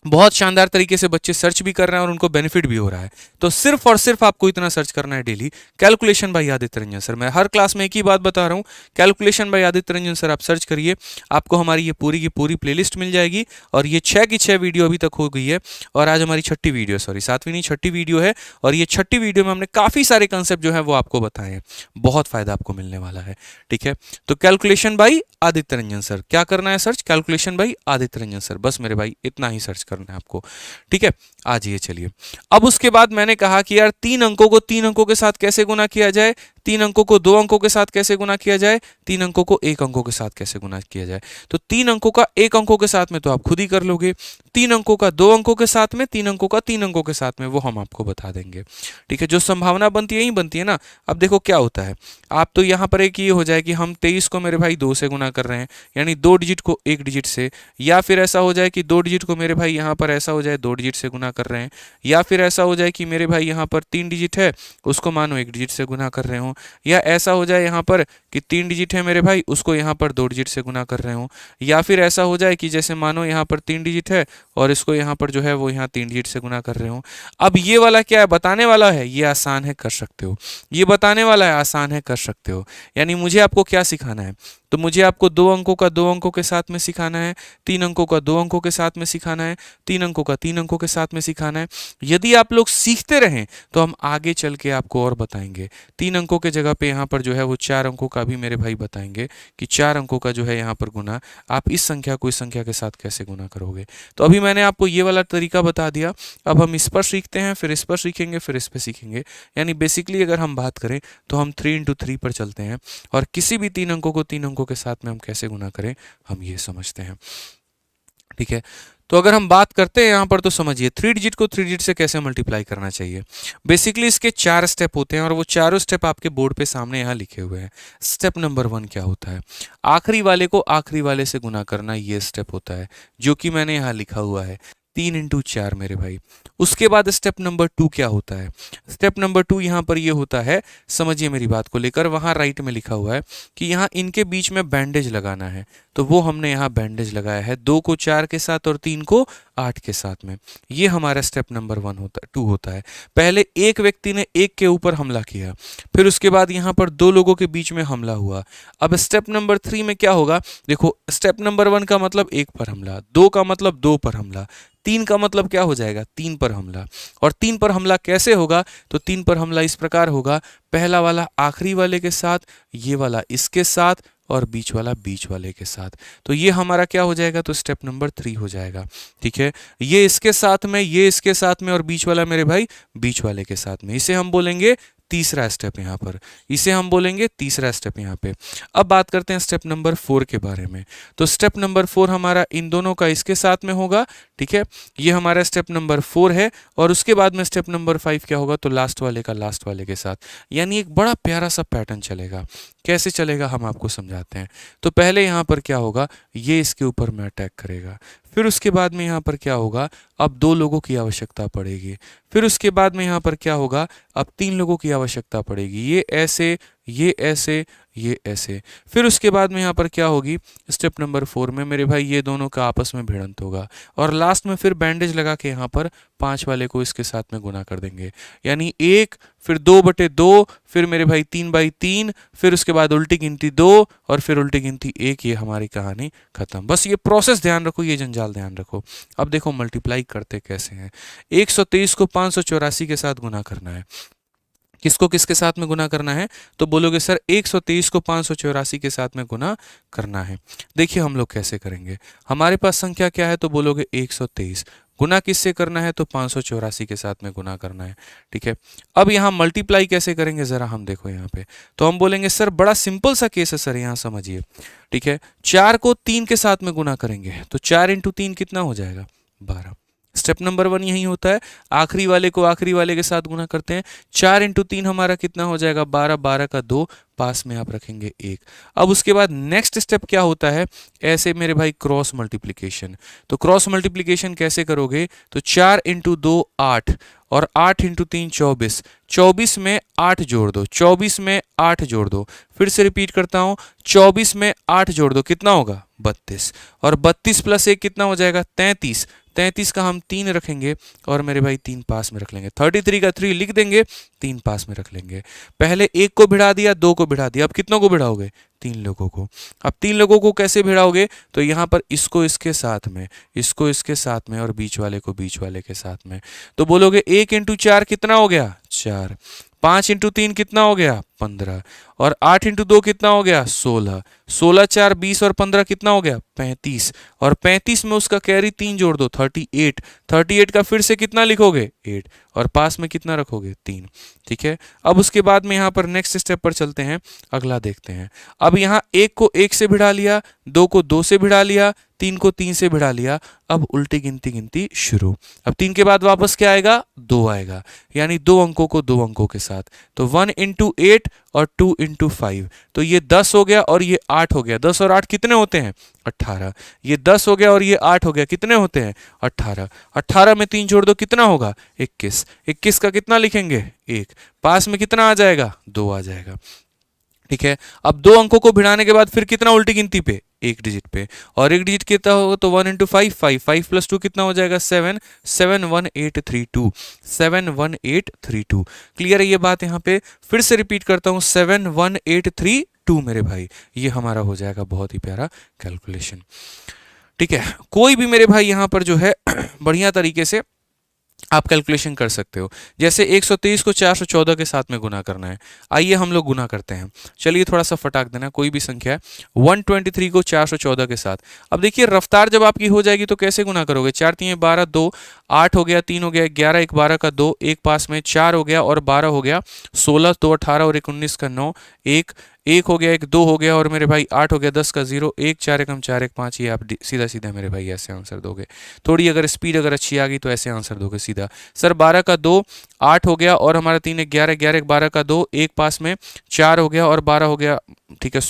बहुत शानदार तरीके से बच्चे सर्च भी कर रहे हैं और उनको बेनिफिट भी हो रहा है। तो सिर्फ और सिर्फ आपको इतना सर्च करना है daily, calculation bye Aditya Ranjan sir. मैं हर क्लास में एक ही बात बता रहा हूँ, calculation bye Aditya Ranjan sir आप सर्च करिए, आपको हमारी ये पूरी की पूरी प्लेलिस्ट मिल जाएगी। और ये 6 की 6 वीडियो अभी तक हो गई है, और आज हमारी 6ठी वीडियो, सॉरी 7वीं नहीं 6ठी वीडियो है, और ये 6ठी वीडियो में हमने काफ़ी सारे कंसेप्ट जो है वो आपको बताए हैं, बहुत फायदा आपको मिलने वाला है, ठीक है। तो calculation bye Aditya Ranjan sir, क्या करना है search, calculation bye Aditya Ranjan sir, बस मेरे भाई इतना ही सर्च करना है आपको, ठीक है। आ जाइए चलिए। अब उसके बाद मैंने कहा कि यार 3 अंकों को 3 अंकों के साथ कैसे गुना किया जाए, 3 अंकों को 2 अंकों के साथ कैसे गुना किया जाए, 3 अंकों को 1 अंकों के साथ कैसे गुना किया जाए। तो 3 अंकों का 1 अंकों के साथ में तो आप खुद ही कर लोगे, 3 अंकों का 2 अंकों के साथ में, 3 अंकों का 3 अंकों के साथ में, वो हम आपको बता देंगे, ठीक है। जो संभावना बनती है यही बनती है ना। अब देखो क्या होता है, आप तो यहाँ पर एक ये हो जाए कि हम 23 को मेरे भाई 2 से गुना कर रहे हैं, यानी 2 डिजिट को 1 डिजिट से, या फिर ऐसा हो जाए कि 2 डिजिट को मेरे भाई यहाँ पर ऐसा हो जाए 2 डिजिट से गुना कर रहे हैं, या फिर ऐसा हो जाए कि मेरे भाई यहाँ पर 3 डिजिट है उसको मानो 1 डिजिट से गुना कर रहे हो, या ऐसा हो जाए यहाँ पर कि 3 डिजिट है मेरे भाई उसको यहाँ पर 2 डिजिट से गुना कर रहे हो, या फिर ऐसा हो जाए कि जैसे मानो यहाँ पर 3 डिजिट है और इसको यहाँ पर जो है वो यहाँ 3 डिजिट से गुना कर रहे हो। अब ये वाला क्या है, बताने वाला है, ये आसान है कर सकते हो, ये बताने वाला है आसान है कर सकते हो। यानी मुझे आपको क्या सिखाना है, तो मुझे आपको 2 अंकों का 2 अंकों के साथ में सिखाना है, 3 अंकों का 2 अंकों के साथ में सिखाना है, 3 अंकों का 3 अंकों के साथ में सिखाना है। यदि आप लोग सीखते रहें तो हम आगे चल के आपको और बताएंगे। 3 अंकों के जगह पे यहाँ पर जो है वो 4 अंकों का भी मेरे भाई बताएंगे कि 4 अंकों का जो है यहाँ पर गुना आप इस संख्या को इस संख्या के साथ कैसे गुना करोगे। तो अभी मैंने आपको ये वाला तरीका बता दिया, अब हम इस पर सीखते हैं, फिर इस पर सीखेंगे, फिर इस पर सीखेंगे। यानी बेसिकली अगर हम बात करें तो हम 3 × 3 पर चलते हैं और किसी भी 3 अंकों को 3 अंकों के साथ में हम कैसे गुना करें हम ये समझते हैं, ठीक है। तो अगर हम बात करते हैं यहाँ पर तो समझिए 3 डिजिट को 3 डिजिट से कैसे मल्टीप्लाई करना चाहिए। बेसिकली इसके 4 स्टेप होते हैं और वो चारों स्टेप आपके बोर्ड पे सामने यहाँ लिखे हुए हैं। स्टेप नंबर 1 क्या होता है, आखिरी वाले को आखिरी वाले से गुना करना, ये स्टेप होता है जो कि मैंने यहाँ लिखा हुआ है 3 × 4 मेरे भाई। उसके बाद स्टेप नंबर 2 क्या होता है, स्टेप नंबर 2 यहाँ पर ये होता है, समझिए मेरी बात को लेकर, वहाँ राइट में लिखा हुआ है कि यहाँ इनके बीच में बैंडेज लगाना है, तो वो हमने यहाँ बैंडेज लगाया है 2 को 4 के साथ और 3 को 8 के साथ में। ये हमारा स्टेप नंबर 2 होता है। पहले एक व्यक्ति ने एक के ऊपर हमला किया, फिर उसके बाद यहाँ पर 2 लोगों के बीच में हमला हुआ। अब स्टेप नंबर 3 में क्या होगा, देखो स्टेप नंबर 1 का मतलब 1 पर हमला, 2 का मतलब 2 पर हमला, 3 का मतलब क्या हो जाएगा 3 पर हमला। और 3 पर हमला कैसे होगा, तो 3 पर हमला इस प्रकार होगा, पहला वाला आखिरी वाले के साथ, ये वाला इसके साथ और बीच वाला बीच वाले के साथ। तो ये हमारा क्या हो जाएगा, तो स्टेप नंबर 3 हो जाएगा, ठीक है। ये इसके साथ में, ये इसके साथ में और बीच वाला मेरे भाई बीच वाले के साथ में, इसे हम बोलेंगे तीसरा स्टेप यहाँ पर, इसे हम बोलेंगे तीसरा स्टेप यहाँ पे। अब बात करते हैं स्टेप नंबर 4 के बारे में। तो स्टेप नंबर 4 हमारा इन दोनों का इसके साथ में होगा, ठीक है, ये हमारा स्टेप नंबर 4 है। और उसके बाद में स्टेप नंबर 5 क्या होगा, तो लास्ट वाले का लास्ट वाले के साथ। यानी एक बड़ा प्यारा सा पैटर्न चलेगा। कैसे चलेगा हम आपको समझाते हैं। तो पहले यहाँ पर क्या होगा, ये इसके ऊपर में अटैक करेगा, फिर उसके बाद में यहाँ पर क्या होगा, अब 2 लोगों की आवश्यकता पड़ेगी, फिर उसके बाद में यहाँ पर क्या होगा, अब 3 लोगों की आवश्यकता पड़ेगी, ये ऐसे, ये ऐसे, ये ऐसे। फिर उसके बाद में यहाँ पर क्या होगी, स्टेप नंबर 4 में मेरे भाई ये दोनों का आपस में भिड़ंत होगा और लास्ट में फिर बैंडेज लगा के यहाँ पर 5 वाले को इसके साथ में गुना कर देंगे। यानी 1, फिर 2/2, फिर मेरे भाई 3/3, फिर उसके बाद उल्टी गिनती 2 और फिर उल्टी गिनती 1। ये हमारी कहानी खत्म। बस ये प्रोसेस ध्यान रखो, ये जंजाल ध्यान रखो। अब देखो मल्टीप्लाई करते कैसे हैं। 123 को 584 के साथ गुना करना है। किसको किसके साथ में गुना करना है, तो बोलोगे सर 123 को 584 के साथ में गुना करना है। देखिए हम लोग कैसे करेंगे। हमारे पास संख्या क्या है, तो बोलोगे 123, गुना किससे करना है, तो 584 के साथ में गुना करना है, ठीक है। अब यहाँ मल्टीप्लाई कैसे करेंगे जरा हम देखो यहाँ पे। तो हम बोलेंगे सर बड़ा सिंपल सा केस है सर, यहाँ समझिए, ठीक है। 4 को 3 के साथ में गुना करेंगे तो 4 × 3 कितना हो जाएगा, 12। स्टेप नंबर 1 यही होता है, आखिरी वाले को आखिरी वाले के साथ गुना करते हैं। 4 × 3 हमारा कितना हो जाएगा, 12, 12 का 2, पास में आप रखेंगे 1। अब उसके बाद नेक्स्ट स्टेप क्या होता है, ऐसे मेरे भाई क्रॉस मल्टीप्लिकेशन। तो क्रॉस मल्टीप्लिकेशन कैसे करोगे, तो 4 × 2 8 और 8 × 3 24, 24 में 8 जोड़ दो, 24 में 8 जोड़ दो। फिर से रिपीट करता हूं, 24 में 8 जोड़ दो, कितना होगा 32, और 32 + 1 कितना हो जाएगा 33। 33 का हम 3 रखेंगे और मेरे भाई 3 पास में रख लेंगे। 33 का 3 लिख देंगे, 3 पास में रख लेंगे। पहले 1 को भिड़ा दिया, 2 को भिड़ा दिया, अब कितनों को भिड़ाओगे, 3 लोगों को। अब 3 लोगों को कैसे भिड़ाओगे, तो यहाँ पर इसको इसके साथ में, इसको इसके साथ में और बीच वाले को बीच वाले के साथ में। तो बोलोगे 1 × 4 कितना हो गया, 4। 5 × 3 कितना हो गया, 15 और 8 इंटू 2 कितना हो गया 16, 16 4 20 और 15 कितना हो गया 35 और 35 में उसका कैरी 3 जोड़ दो 38, 38 का फिर से कितना लिखोगे 8 और पास में कितना रखोगे 3। ठीक है, अब उसके बाद में यहाँ पर नेक्स्ट स्टेप पर चलते हैं, अगला देखते हैं। अब यहाँ 1 को 1 से भिड़ा लिया, 2 को 2 से भिड़ा लिया, 3 को 3 से भिड़ा लिया, अब उल्टी गिनती शुरू। अब 3 के बाद वापस क्या आएगा 2 आएगा, यानी 2 अंकों को 2 अंकों के साथ, तो 1 इंटू 8 और 2 इंटू 5, तो ये 10 हो गया और ये 8 हो गया। 10 और 8 कितने होते हैं 18। ये 10 हो गया और ये 8 हो गया, कितने होते हैं 18। 18 में 3 जोड़ दो कितना होगा 21। 21 का कितना लिखेंगे 1, पास में कितना आ जाएगा 2 आ जाएगा। ठीक है, अब 2 अंकों को भिड़ाने के बाद फिर कितना उल्टी गिनती पे 1 डिजिट पे, और 1 डिजिट कितना होगा तो 1 इंटू 5 5, 5 प्लस 2 कितना हो जाएगा 7, 71832, 71832। क्लियर है ये बात? यहाँ पे फिर से रिपीट करता हूँ 71832 मेरे भाई, ये हमारा हो जाएगा बहुत ही प्यारा कैलकुलेशन। ठीक है, कोई भी मेरे भाई यहाँ पर जो है बढ़िया तरीके से आप कैलकुलेशन कर सकते हो। जैसे 123 को 414 के साथ में गुना करना है, आइए हम लोग गुना करते हैं। चलिए थोड़ा सा फटाक देना, कोई भी संख्या है 123 को 414 के साथ। अब देखिए रफ्तार जब आपकी हो जाएगी तो कैसे गुना करोगे, 4 3 12 2, 8 हो गया, 3 हो गया, 11 1 12 का 2, एक पास में 4 हो गया और 12 हो गया, 16 2 18 और 1 19 का 9, 1 1 हो गया, 1 2 हो गया और मेरे भाई 8 हो गया, 10 का 0, 1 4 1 4 1 5। ये आप सीधा सीधा मेरे भाई ऐसे आंसर दोगे। थोड़ी अगर स्पीड अगर अच्छी आ गई तो ऐसे आंसर दोगे सीधा। सर 12 का 2 8 हो गया और हमारा 3 11 11 12 का 2, एक पास में 4 हो गया और 12 हो गया। ठीक है,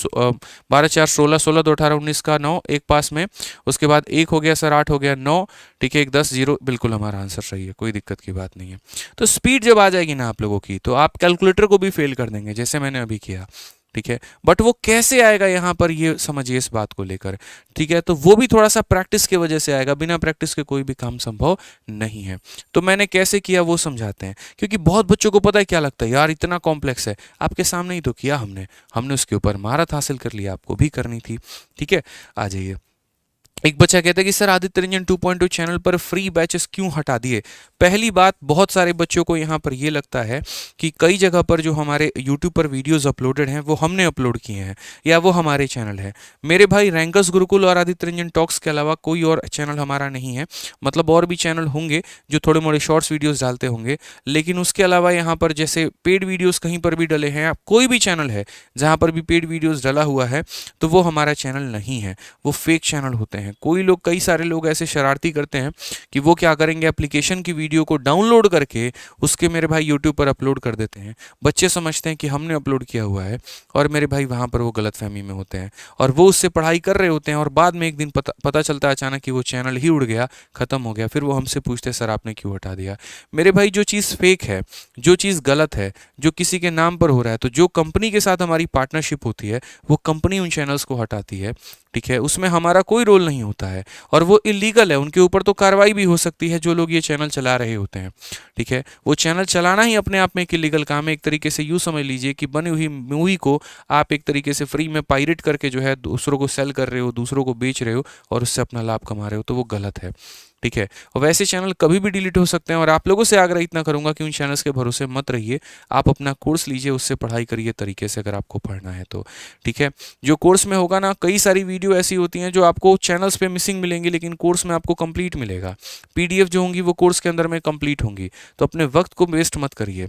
12 4 16, 16 2 18 19 का 9, एक पास में, उसके बाद 1 हो गया सर, 8 हो गया 9। ठीक है, 1 10 0, बिल्कुल हमारा आंसर सही है, कोई दिक्कत की बात नहीं है। तो स्पीड जब आ जाएगी ना आप लोगों की तो आप कैलकुलेटर को भी फेल कर देंगे जैसे मैंने अभी किया। ठीक है, बट वो कैसे आएगा यहाँ पर ये समझिए इस बात को लेकर। ठीक है, तो वो भी थोड़ा सा प्रैक्टिस की वजह से आएगा, बिना प्रैक्टिस के कोई भी काम संभव नहीं है। तो मैंने कैसे किया वो समझाते हैं, क्योंकि बहुत बच्चों को पता है क्या लगता है यार इतना कॉम्प्लेक्स है, आपके सामने ही तो किया हमने उसके ऊपर महारत हासिल कर लिया, आपको भी करनी थी। ठीक है, आ जाइए। एक बच्चा कहता है कि सर आदित्य रंजन 2.2 चैनल पर फ्री बैचेस क्यों हटा दिए। पहली बात, बहुत सारे बच्चों को यहाँ पर ये लगता है कि कई जगह पर जो हमारे YouTube पर वीडियोस अपलोडेड हैं वो हमने अपलोड किए हैं या वो हमारे चैनल है। मेरे भाई रैंकर्स गुरुकुल और आदित्य रंजन टॉक्स के अलावा कोई और चैनल हमारा नहीं है। मतलब और भी चैनल होंगे जो थोड़े मोड़े शॉर्ट्स वीडियोज़ डालते होंगे, लेकिन उसके अलावा यहाँ पर जैसे पेड वीडियोज़ कहीं पर भी डले हैं, कोई भी चैनल है जहाँ पर भी पेड वीडियोज़ डला हुआ है तो वो हमारा चैनल नहीं है, वो फेक चैनल होते हैं। कोई लोग, कई सारे लोग ऐसे शरारती करते हैं कि वो क्या करेंगे, एप्लीकेशन की वीडियो को डाउनलोड करके उसके मेरे भाई यूट्यूब पर अपलोड कर देते हैं। बच्चे समझते हैं कि हमने अपलोड किया हुआ है और मेरे भाई वहाँ पर वो गलतफहमी में होते हैं और वो उससे पढ़ाई कर रहे होते हैं और बाद में एक दिन पता चलता है अचानक कि वो चैनल ही उड़ गया, ख़त्म हो गया। फिर वो हमसे पूछते सर आपने क्यों हटा दिया। मेरे भाई जो चीज़ फेक है, जो चीज़ गलत है, जो किसी के नाम पर हो रहा है, तो जो कंपनी के साथ हमारी पार्टनरशिप होती है वो कंपनी उन चैनल्स को हटाती है। ठीक है, उसमें हमारा कोई रोल नहीं होता है और वो इलीगल है, उनके ऊपर तो कार्रवाई भी हो सकती है जो लोग ये चैनल चला रहे होते हैं। ठीक है, वो चैनल चलाना ही अपने आप में एक इलीगल काम है। एक तरीके से यूँ समझ लीजिए कि बनी हुई मूवी को आप एक तरीके से फ्री में पायरेट करके जो है दूसरों को सेल कर रहे हो, दूसरों को बेच रहे हो और उससे अपना लाभ कमा रहे हो, तो वो गलत है। ठीक है, और वैसे चैनल कभी भी डिलीट हो सकते हैं और आप लोगों से आग्रह इतना करूंगा कि उन चैनल्स के भरोसे मत रहिए। आप अपना कोर्स लीजिए, उससे पढ़ाई करिए तरीके से अगर आपको पढ़ना है तो। ठीक है, जो कोर्स में होगा ना, कई सारी वीडियो ऐसी होती हैं जो आपको चैनल्स पे मिसिंग मिलेंगी लेकिन कोर्स में आपको कंप्लीट मिलेगा। पीडीएफ जो होंगी वो कोर्स के अंदर में कंप्लीट होंगी, तो अपने वक्त को वेस्ट मत करिए।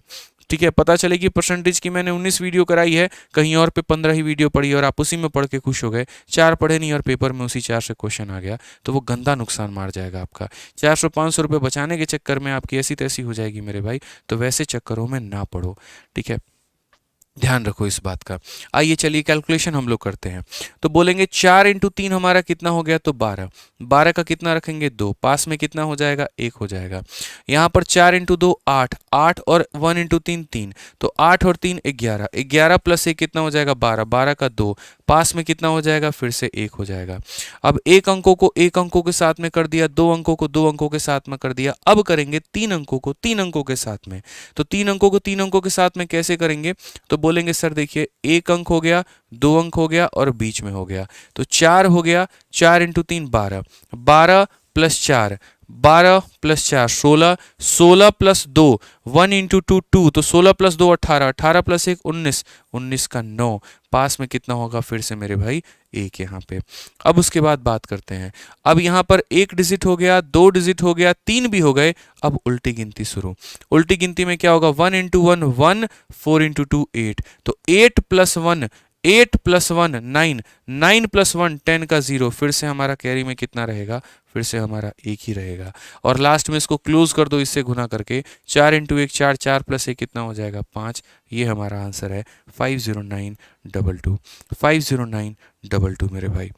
ठीक है, पता चले कि परसेंटेज की मैंने 19 वीडियो कराई है, कहीं और पे 15 ही वीडियो पढ़ी और आप उसी में पढ़ के खुश हो गए, 4 पढ़े नहीं और पेपर में उसी 4 से क्वेश्चन आ गया, तो वो गंदा नुकसान मार जाएगा आपका। 400-500 रुपये बचाने के चक्कर में आपकी ऐसी तैसी हो जाएगी मेरे भाई, तो वैसे चक्करों में ना पढ़ो। ठीक है, ध्यान रखो इस बात का। आइए चलिए कैलकुलेशन हम लोग करते हैं। तो बोलेंगे 4 इंटू 3 हमारा कितना हो गया, तो 12। 12 का कितना रखेंगे 2, पास में कितना हो जाएगा 1 हो जाएगा। यहाँ पर 4 इंटू 2 8, 8 और 1 इंटू 3 3, तो 8 और 3 11, 11 प्लस 1 कितना हो जाएगा 12, 12 का 2, पास में कितना हो जाएगा फिर से 1 हो जाएगा। अब एक अंकों को एक अंकों के साथ में कर दिया, 2 अंकों को 2 अंकों के साथ में कर दिया। अब करेंगे 3 अंकों को 3 अंकों के साथ में। तो 3 अंकों को 3 अंकों के साथ में कैसे करेंगे, तो बोलेंगे सर देखिए 1 अंक हो गया, 2 अंक हो गया और बीच में हो गया, तो 4 हो गया। 4 into 3 12, 12 plus 4, 12 plus 4 16, 16 plus 2 1 into 2 2, तो 16 प्लस 2 18, 18 प्लस 1 19, 19 का 9, पास में कितना होगा फिर से मेरे भाई 1 यहाँ पे। अब उसके बाद बात करते हैं, अब यहाँ पर 1 डिजिट हो गया, 2 डिजिट हो गया, 3 भी हो गए, अब उल्टी गिनती शुरू। उल्टी गिनती में क्या होगा, 1 इंटू 1 1, 4 इंटू 2 8, तो 8 प्लस 1 8 प्लस 1 9, 9 प्लस 1 10 का 0, फिर से हमारा कैरी में कितना रहेगा, फिर से हमारा 1 ही रहेगा। और लास्ट में इसको क्लोज कर दो इससे गुना करके, 4 इंटू 1 4, 4 प्लस 1 कितना हो जाएगा 5, ये हमारा आंसर है 50922, 50922 मेरे भाई।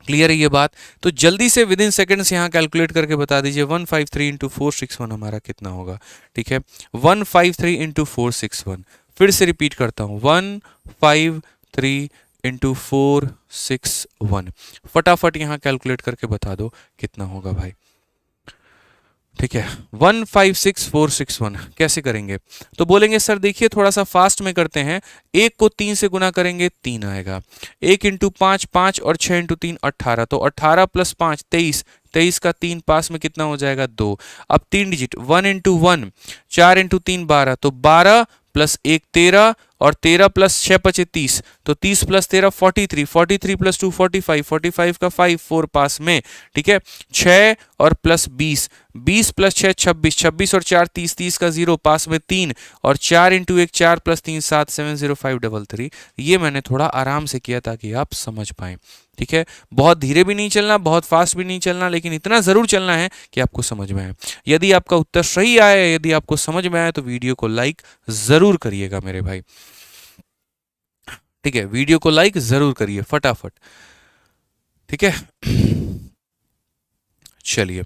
क्लियर है ये बात? तो जल्दी से विद इन सेकेंड्स यहाँ कैलकुलेट करके बता दीजिए, 153 इंटू 461 हमारा कितना होगा। ठीक है, 153 इंटू 461, फिर से रिपीट करता हूँ, 153 इंटू 461, फटाफट यहाँ कैलकुलेट करके बता दो कितना होगा भाई। ठीक है, 156461 कैसे करेंगे, तो बोलेंगे सर देखिए थोड़ा सा फास्ट में करते हैं, 1 को 3 से गुना करेंगे 3 आएगा, 1 इंटू 5 5 और 6 इंटू 3 18, तो 18 प्लस 5 23, 23 का 3, पास में कितना हो जाएगा 2। अब 3 डिजिट, 1 इंटू 1 4 इंटू 3 12, तो 12 प्लस 1 13, और 13 प्लस 6 25 30, तो 30 प्लस 13 43, 43 प्लस 2 45, 45 का 5 4 पास में। ठीक है, 6 और प्लस 20, 20 प्लस 6 26, 26 और 4 30, 30 का 0 पास में 3, और 4 इंटू 1 4 प्लस 3 7, 70533। ये मैंने थोड़ा आराम से किया ताकि आप समझ पाएं। ठीक है, बहुत धीरे भी नहीं चलना, बहुत फास्ट भी नहीं चलना, लेकिन इतना जरूर चलना है कि आपको समझ में आए। यदि आपका उत्तर सही आया, यदि आपको समझ में आया, तो वीडियो को लाइक जरूर करिएगा मेरे भाई। ठीक है, वीडियो को लाइक जरूर करिए फटाफट। ठीक है, चलिए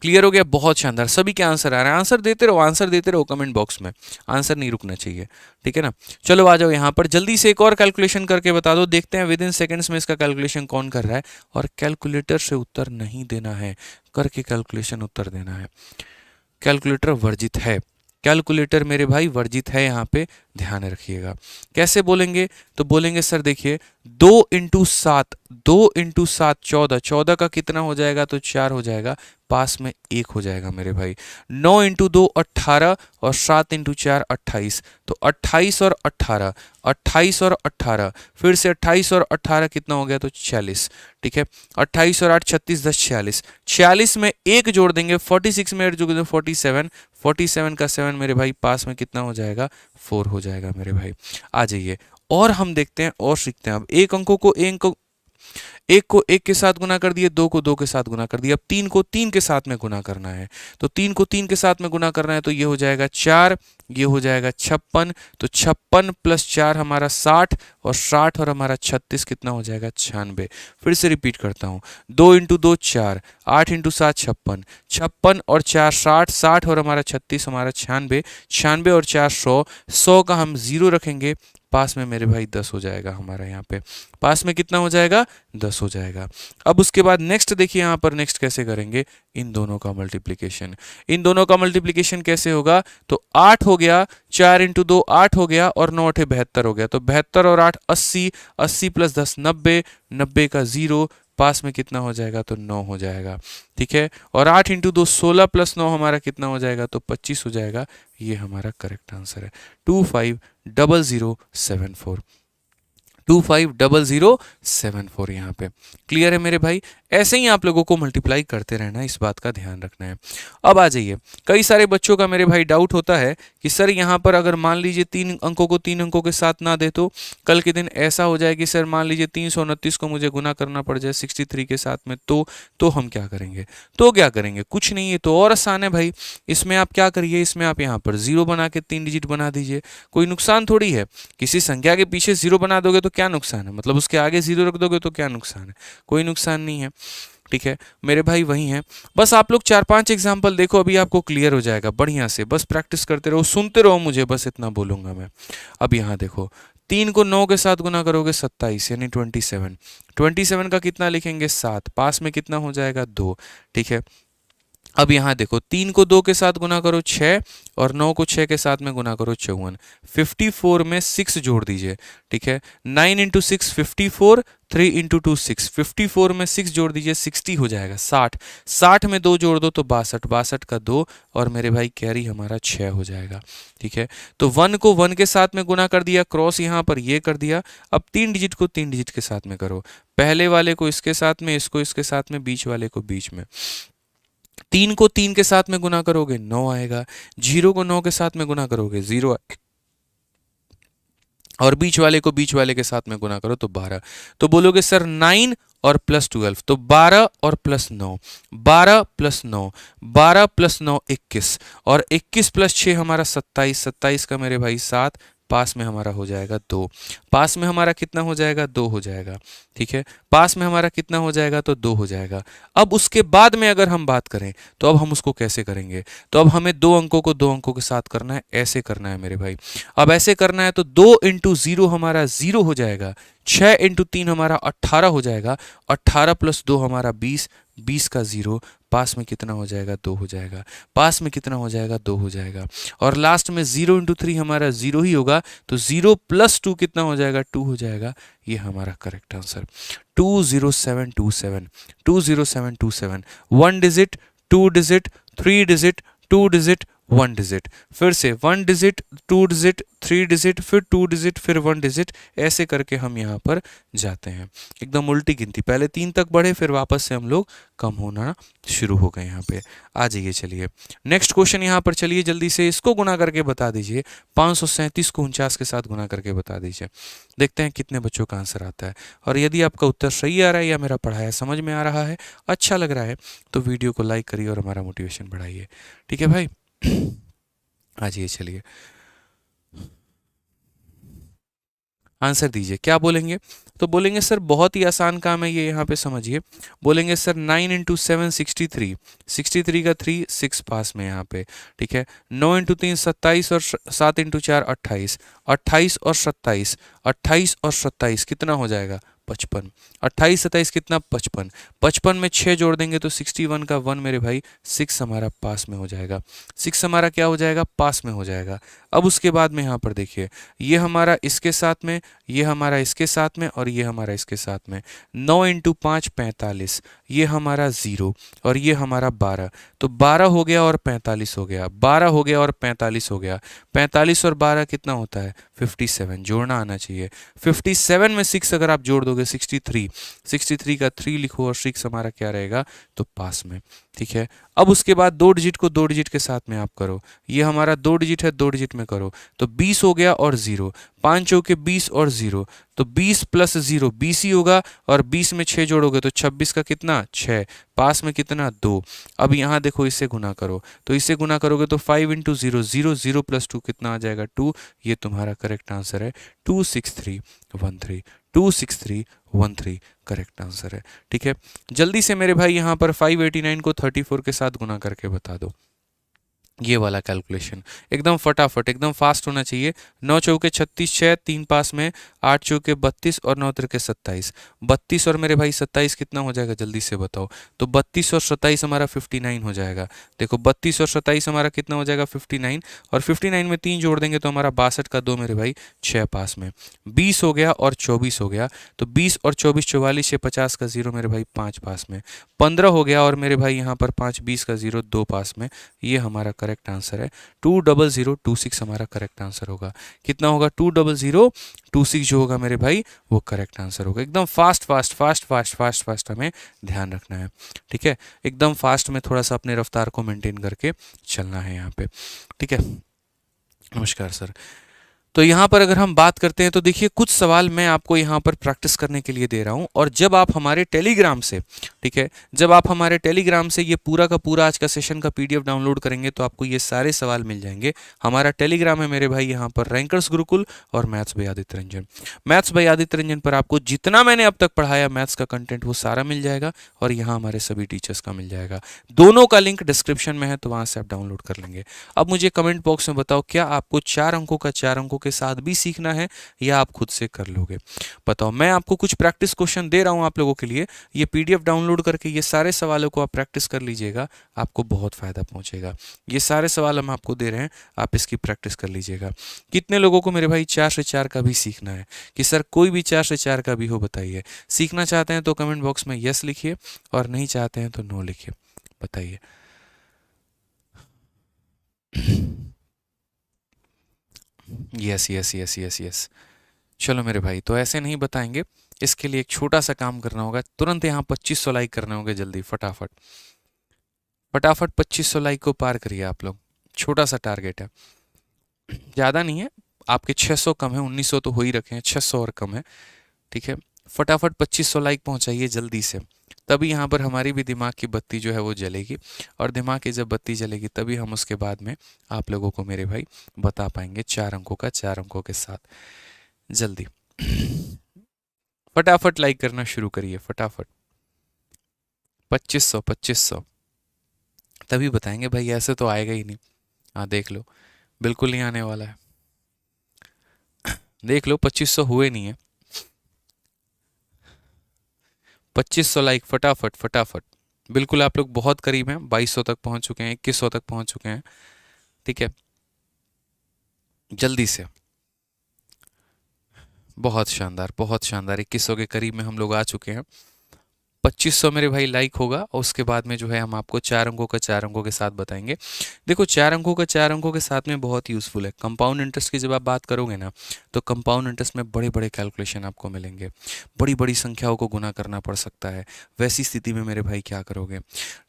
क्लियर हो गया, बहुत शानदार, सभी के आंसर आ रहे हैं। आंसर देते रहो, आंसर देते रहो कमेंट बॉक्स में, आंसर नहीं रुकना चाहिए। ठीक है ना, चलो आ जाओ यहाँ पर, जल्दी से एक और कैलकुलेशन करके बता दो, देखते हैं विद इन सेकेंड्स में इसका कैलकुलेशन कौन कर रहा है। और कैलकुलेटर से उत्तर नहीं देना है, करके कैलकुलेशन उत्तर देना है। कैलकुलेटर वर्जित है, कैलकुलेटर मेरे भाई वर्जित है, यहाँ पे ध्यान रखिएगा। कैसे बोलेंगे, तो बोलेंगे सर देखिए 2 इंटू 7, 2 इंटू 7 14, 14 का कितना हो जाएगा, तो 4 हो जाएगा, पास में 1 हो जाएगा मेरे भाई। 9 इंटू 2 18, और 7 इंटू 4 28, तो 28 और 18, 28 और 18, फिर से 28 और 18 कितना हो गया, तो 40। ठीक है, 28 और 8 36 10 46, 46 में 1 जोड़ देंगे, 46 में 8 जोड़ देंगे 47, 47 का 7 मेरे भाई, पास में कितना हो जाएगा 4 हो जाएगा मेरे भाई। आ जाइए और हम देखते हैं और सीखते हैं। अब एक अंकों को एक को 1 के साथ गुना कर दिए, 2 को 2 के साथ गुना कर दिया, अब 3 को 3 के साथ में गुना करना है, तो 3 को 3 के साथ में गुना करना है, तो ये हो जाएगा 4, ये हो जाएगा 56, तो 56 प्लस 4 हमारा 60, और 60 और हमारा 36 कितना हो जाएगा 96। फिर से रिपीट करता हूँ, 2 इंटू 2 4, 8 इंटू 7 56, 56 और 4 60, 60 और हमारा 36 हमारा 96, 96 और 4 100, 100 का हम 0 रखेंगे, पास में मेरे भाई 10 हो जाएगा हमारा, यहाँ पे पास में कितना हो जाएगा 10 हो जाएगा। अब उसके बाद नेक्स्ट देखिए, यहाँ पर नेक्स्ट कैसे करेंगे, इन दोनों का मल्टीप्लिकेशन। इन दोनों का मल्टीप्लिकेशन कैसे होगा, तो 8 हो गया, 4 इंटू 2 8 हो गया, और 9 8 72 हो गया, तो 72 और 8 80, 80 प्लस 10 90, 90 का 0, पास में कितना हो जाएगा, तो 9 हो जाएगा। ठीक है, और 8 इंटू 2 16 प्लस 9 हमारा कितना हो जाएगा, तो 25 हो जाएगा। ये हमारा करेक्ट आंसर है, 250074, 250074 यहाँ पे। क्लियर है मेरे भाई, ऐसे ही आप लोगों को मल्टीप्लाई करते रहना है, इस बात का ध्यान रखना है। अब आ जाइए, कई सारे बच्चों का मेरे भाई डाउट होता है कि सर यहाँ पर अगर मान लीजिए 3 अंकों को 3 अंकों के साथ ना दे, तो कल के दिन ऐसा हो जाए कि सर मान लीजिए 329 को मुझे गुना करना पड़ जाए 63 के साथ में, तो हम क्या करेंगे, तो क्या करेंगे, कुछ नहीं है, तो और आसान है भाई। इसमें आप क्या करिए, इसमें आप यहाँ पर 0 बना के 3 डिजिट बना दीजिए, कोई नुकसान थोड़ी है। किसी संख्या के पीछे 0 बना दोगे तो क्या नुकसान है, मतलब उसके आगे 0 रख दोगे तो क्या नुकसान है, कोई नुकसान नहीं है। ठीक है मेरे भाई, वही है, बस आप लोग 4-5 एग्जाम्पल देखो, अभी आपको क्लियर हो जाएगा बढ़िया से। बस प्रैक्टिस करते रहो, सुनते रहो मुझे, बस इतना बोलूंगा मैं। अब यहाँ देखो, 3 को 9 के साथ गुना करोगे 27 यानी 27, 27 का कितना लिखेंगे 7, पास में कितना हो जाएगा 2। ठीक है, अब यहाँ देखो 3 को 2 के साथ गुना करो 6 और 9 को 6 के साथ में गुना करो 54। 54 में 6 जोड़ दीजिए, ठीक है। 9 इंटू 6 54, 3 इंटू 2 6, 54 में 6 जोड़ दीजिए 60 हो जाएगा 60। 60 में 2 जोड़ दो तो 62, 62 का 2 और मेरे भाई कैरी हमारा 6 हो जाएगा, ठीक है। तो 1 को 1 के साथ में गुना कर दिया, क्रॉस यहाँ पर ये कर दिया। अब 3 डिजिट को 3 डिजिट के साथ में करो, पहले वाले को इसके साथ में, इसको इसके साथ में, बीच वाले को बीच में। 3 को 3 के साथ में गुना करोगे 9 आएगा, 0 को 9 के साथ में गुना करोगे 0 और बीच वाले को बीच वाले के साथ में गुना करो तो 12। तो बोलोगे सर 9 और प्लस 12, तो 12 और प्लस 9, 12 प्लस 9, 12 प्लस 9 21 और 21 प्लस 6 हमारा 27, 27 का मेरे भाई 7, पास में हमारा हो जाएगा 2। पास में हमारा कितना हो जाएगा? 2 हो जाएगा, ठीक है। पास में हमारा कितना हो जाएगा? तो 2 हो जाएगा। अब उसके बाद में अगर हम बात करें तो अब हम उसको कैसे करेंगे? तो अब हमें 2 अंकों को 2 अंकों के साथ करना है, ऐसे करना है मेरे भाई। अब ऐसे करना है तो 2 इंटू 0 हमारा 0 हो जाएगा, 6 इंटू 3 हमारा 18 हो जाएगा, 18 प्लस 2 हमारा 20, 20 का 0, पास में कितना हो जाएगा? 2 हो जाएगा। पास में कितना हो जाएगा? 2 हो जाएगा। और लास्ट में 0 इंटू 3 हमारा 0 ही होगा, तो 0 प्लस 2 कितना हो जाएगा? 2 हो जाएगा। ये हमारा correct answer 20727, 20727। 1 digit, 2 digit, 3 digit, 2 digit, 1 digit, फिर से 1 डिजिट, 2 डिजिट, 3 डिजिट, फिर 2 डिजिट, फिर 1 डिजिट, ऐसे करके हम यहाँ पर जाते हैं। एकदम उल्टी गिनती, पहले 3 तक बढ़े, फिर वापस से हम लोग कम होना शुरू हो गए। यहाँ पे आ जाइए, चलिए नेक्स्ट क्वेश्चन यहाँ पर। चलिए जल्दी से इसको गुना करके बता दीजिए, 537 को 49 के साथ गुना करके बता दीजिए। देखते हैं कितने बच्चों का आंसर आता है। और यदि आपका उत्तर सही आ रहा है या मेरा पढ़ाया समझ में आ रहा है, अच्छा लग रहा है, तो वीडियो को लाइक करिए और हमारा मोटिवेशन बढ़ाइए, ठीक है भाई। आ जाइए, चलिए आंसर दीजिए। क्या बोलेंगे? तो बोलेंगे सर बहुत ही आसान काम है ये, यहाँ पे समझिए। बोलेंगे सर 9 इंटू 7 63, 63 का 3 6 पास में यहाँ पे, ठीक है। 9 इंटू 3 27 और 7 इंटू 4 28, 28 और 27, 28 और 27 कितना हो जाएगा? 55। 28 27 कितना? 55। 55 में 6 जोड़ देंगे तो 61 का 1 मेरे भाई 6 हमारा पास में हो जाएगा। 6 हमारा क्या हो जाएगा? पास में हो जाएगा। अब उसके बाद में यहाँ पर देखिए, ये हमारा इसके साथ में, ये हमारा इसके साथ में और ये हमारा इसके साथ में। 9 इंटू 5 45, ये हमारा 0 और ये हमारा 12, तो 12 हो गया और 45 हो गया, 12 हो गया और 45 हो गया। 45 और 12 कितना होता है? 57। जोड़ना आना चाहिए। 57 में 6 अगर आप जोड़ दोगे 63, 63 का 3 लिखो और 6 हमारा क्या रहेगा? तो पास में, ठीक है। अब उसके बाद 2 डिजिट को 2 डिजिट के साथ में आप करो, ये हमारा 2 डिजिट है, 2 डिजिट में करो तो 20 हो गया और 0, 5 चौके 20 और 0, तो 20 प्लस 0 20 ही होगा और 20 में 6 जोड़ोगे तो 26 का कितना? 6, पास में कितना? 2। अब यहाँ देखो इससे गुना करो, तो इससे गुना करोगे तो 5 इंटू 0 0, 0 प्लस 2 कितना आ जाएगा? 2। ये तुम्हारा करेक्ट आंसर है 26313, 26313 करेक्ट आंसर है, ठीक है। जल्दी से मेरे भाई यहाँ पर 589 को 34 के साथ गुना करके बता दो। ये वाला कैलकुलेशन एकदम फटाफट, एकदम फास्ट होना चाहिए। 9 चौके 36, 6 3 पास में, 8 चौके 32 और 9 तिरके 27। 32 और मेरे भाई 27 कितना हो जाएगा? जल्दी से बताओ। तो 32 और 27 हमारा 59 हो जाएगा। देखो 32 और 27 हमारा कितना हो जाएगा? 59, और 59 में 3 जोड़ देंगे तो हमारा 62 का 2 मेरे भाई 6 पास में। 20 हो गया और 24 हो गया, तो 20 और 24 44 है, 50 का 0 मेरे भाई 5 पास में। 15 हो गया और मेरे भाई यहाँ पर 5 20 का 0 2 पास में। ये हमारा करेक्ट आंसर है 20026 हमारा करेक्ट आंसर होगा। कितना होगा? 20026 जो होगा मेरे भाई वो करेक्ट आंसर होगा। एकदम fast fast fast fast fast fast हमें ध्यान रखना है, ठीक है। एकदम फास्ट में थोड़ा सा अपने रफ्तार को मेंटेन करके चलना है यहाँ पे, ठीक है। नमस्कार सर। तो यहाँ पर अगर हम बात करते हैं तो देखिए कुछ सवाल मैं आपको यहाँ पर प्रैक्टिस करने के लिए दे रहा हूँ, और जब आप हमारे टेलीग्राम से, ठीक है, जब आप हमारे टेलीग्राम से ये पूरा का पूरा आज का सेशन का PDF डाउनलोड करेंगे तो आपको ये सारे सवाल मिल जाएंगे। हमारा टेलीग्राम है मेरे भाई यहाँ पर रैंकर्स गुरुकुल और maths by Aditya Ranjan. Maths by Aditya Ranjan पर आपको जितना मैंने अब तक पढ़ाया मैथ्स का कंटेंट वो सारा मिल जाएगा, और यहाँ हमारे सभी टीचर्स का मिल जाएगा। दोनों का लिंक डिस्क्रिप्शन में है, तो वहाँ से आप डाउनलोड कर लेंगे। अब मुझे कमेंट बॉक्स में बताओ, क्या आपको 4 अंकों का 4 अंकों के साथ भी सीखना है या आप खुद से कर लोगे बताओ। मैं आपको कुछ प्रैक्टिस क्वेश्चन दे रहा हूँ आप लोगों के लिए, ये पीडीएफ डाउनलोड करके ये सारे सवालों को आप प्रैक्टिस कर लीजिएगा, आपको बहुत फ़ायदा पहुँचेगा। ये सारे सवाल हम आपको दे रहे हैं, आप इसकी प्रैक्टिस कर लीजिएगा। कितने लोगों को मेरे भाई 4 से 4 का भी सीखना है कि सर कोई भी 4 से 4 का भी हो बताइए। सीखना चाहते हैं तो कमेंट बॉक्स में यस लिखिए और नहीं चाहते हैं तो नो लिखिए, बताइए। Yes yes yes yes yes. चलो मेरे भाई, तो ऐसे नहीं बताएंगे, इसके लिए एक छोटा सा काम करना होगा। तुरंत यहाँ 2500 लाइक करने होंगे, जल्दी फटाफट फटाफट 2500 लाइक को पार करिए आप लोग। छोटा सा टारगेट है, ज़्यादा नहीं है। आपके 600 कम है, 1900 तो हो ही रखे हैं, 600 और कम है, ठीक है। फटाफट 2500 लाइक पहुंचाइए जल्दी से, तभी यहाँ पर हमारी भी दिमाग की बत्ती जो है वो जलेगी, और दिमाग की जब बत्ती जलेगी तभी हम उसके बाद में आप लोगों को मेरे भाई बता पाएंगे 4 अंकों का 4 अंकों के साथ। जल्दी फटाफट लाइक करना शुरू करिए, फटाफट 2500 तभी बताएंगे भाई, ऐसे तो आएगा ही नहीं। हाँ देख लो, बिल्कुल नहीं आने वाला है, देख लो 2500 हुए नहीं है। 2500 लाइक फटाफट फटाफट, बिल्कुल आप लोग बहुत करीब हैं, 2200 तक पहुंच चुके हैं, 2100 तक पहुंच चुके हैं, ठीक है। जल्दी से, बहुत शानदार बहुत शानदार, 2100 के करीब में हम लोग आ चुके हैं। 2500 मेरे भाई लाइक होगा और उसके बाद में जो है हम आपको 4 अंकों का 4 अंकों के साथ बताएंगे। देखो 4 अंकों का 4 अंकों के साथ में बहुत यूज़फुल है। कंपाउंड इंटरेस्ट की जब आप बात करोगे ना, तो कंपाउंड इंटरेस्ट में बड़े बड़े कैलकुलेशन आपको मिलेंगे, बड़ी बड़ी संख्याओं को गुना करना पड़ सकता है। वैसी स्थिति में मेरे भाई क्या करोगे,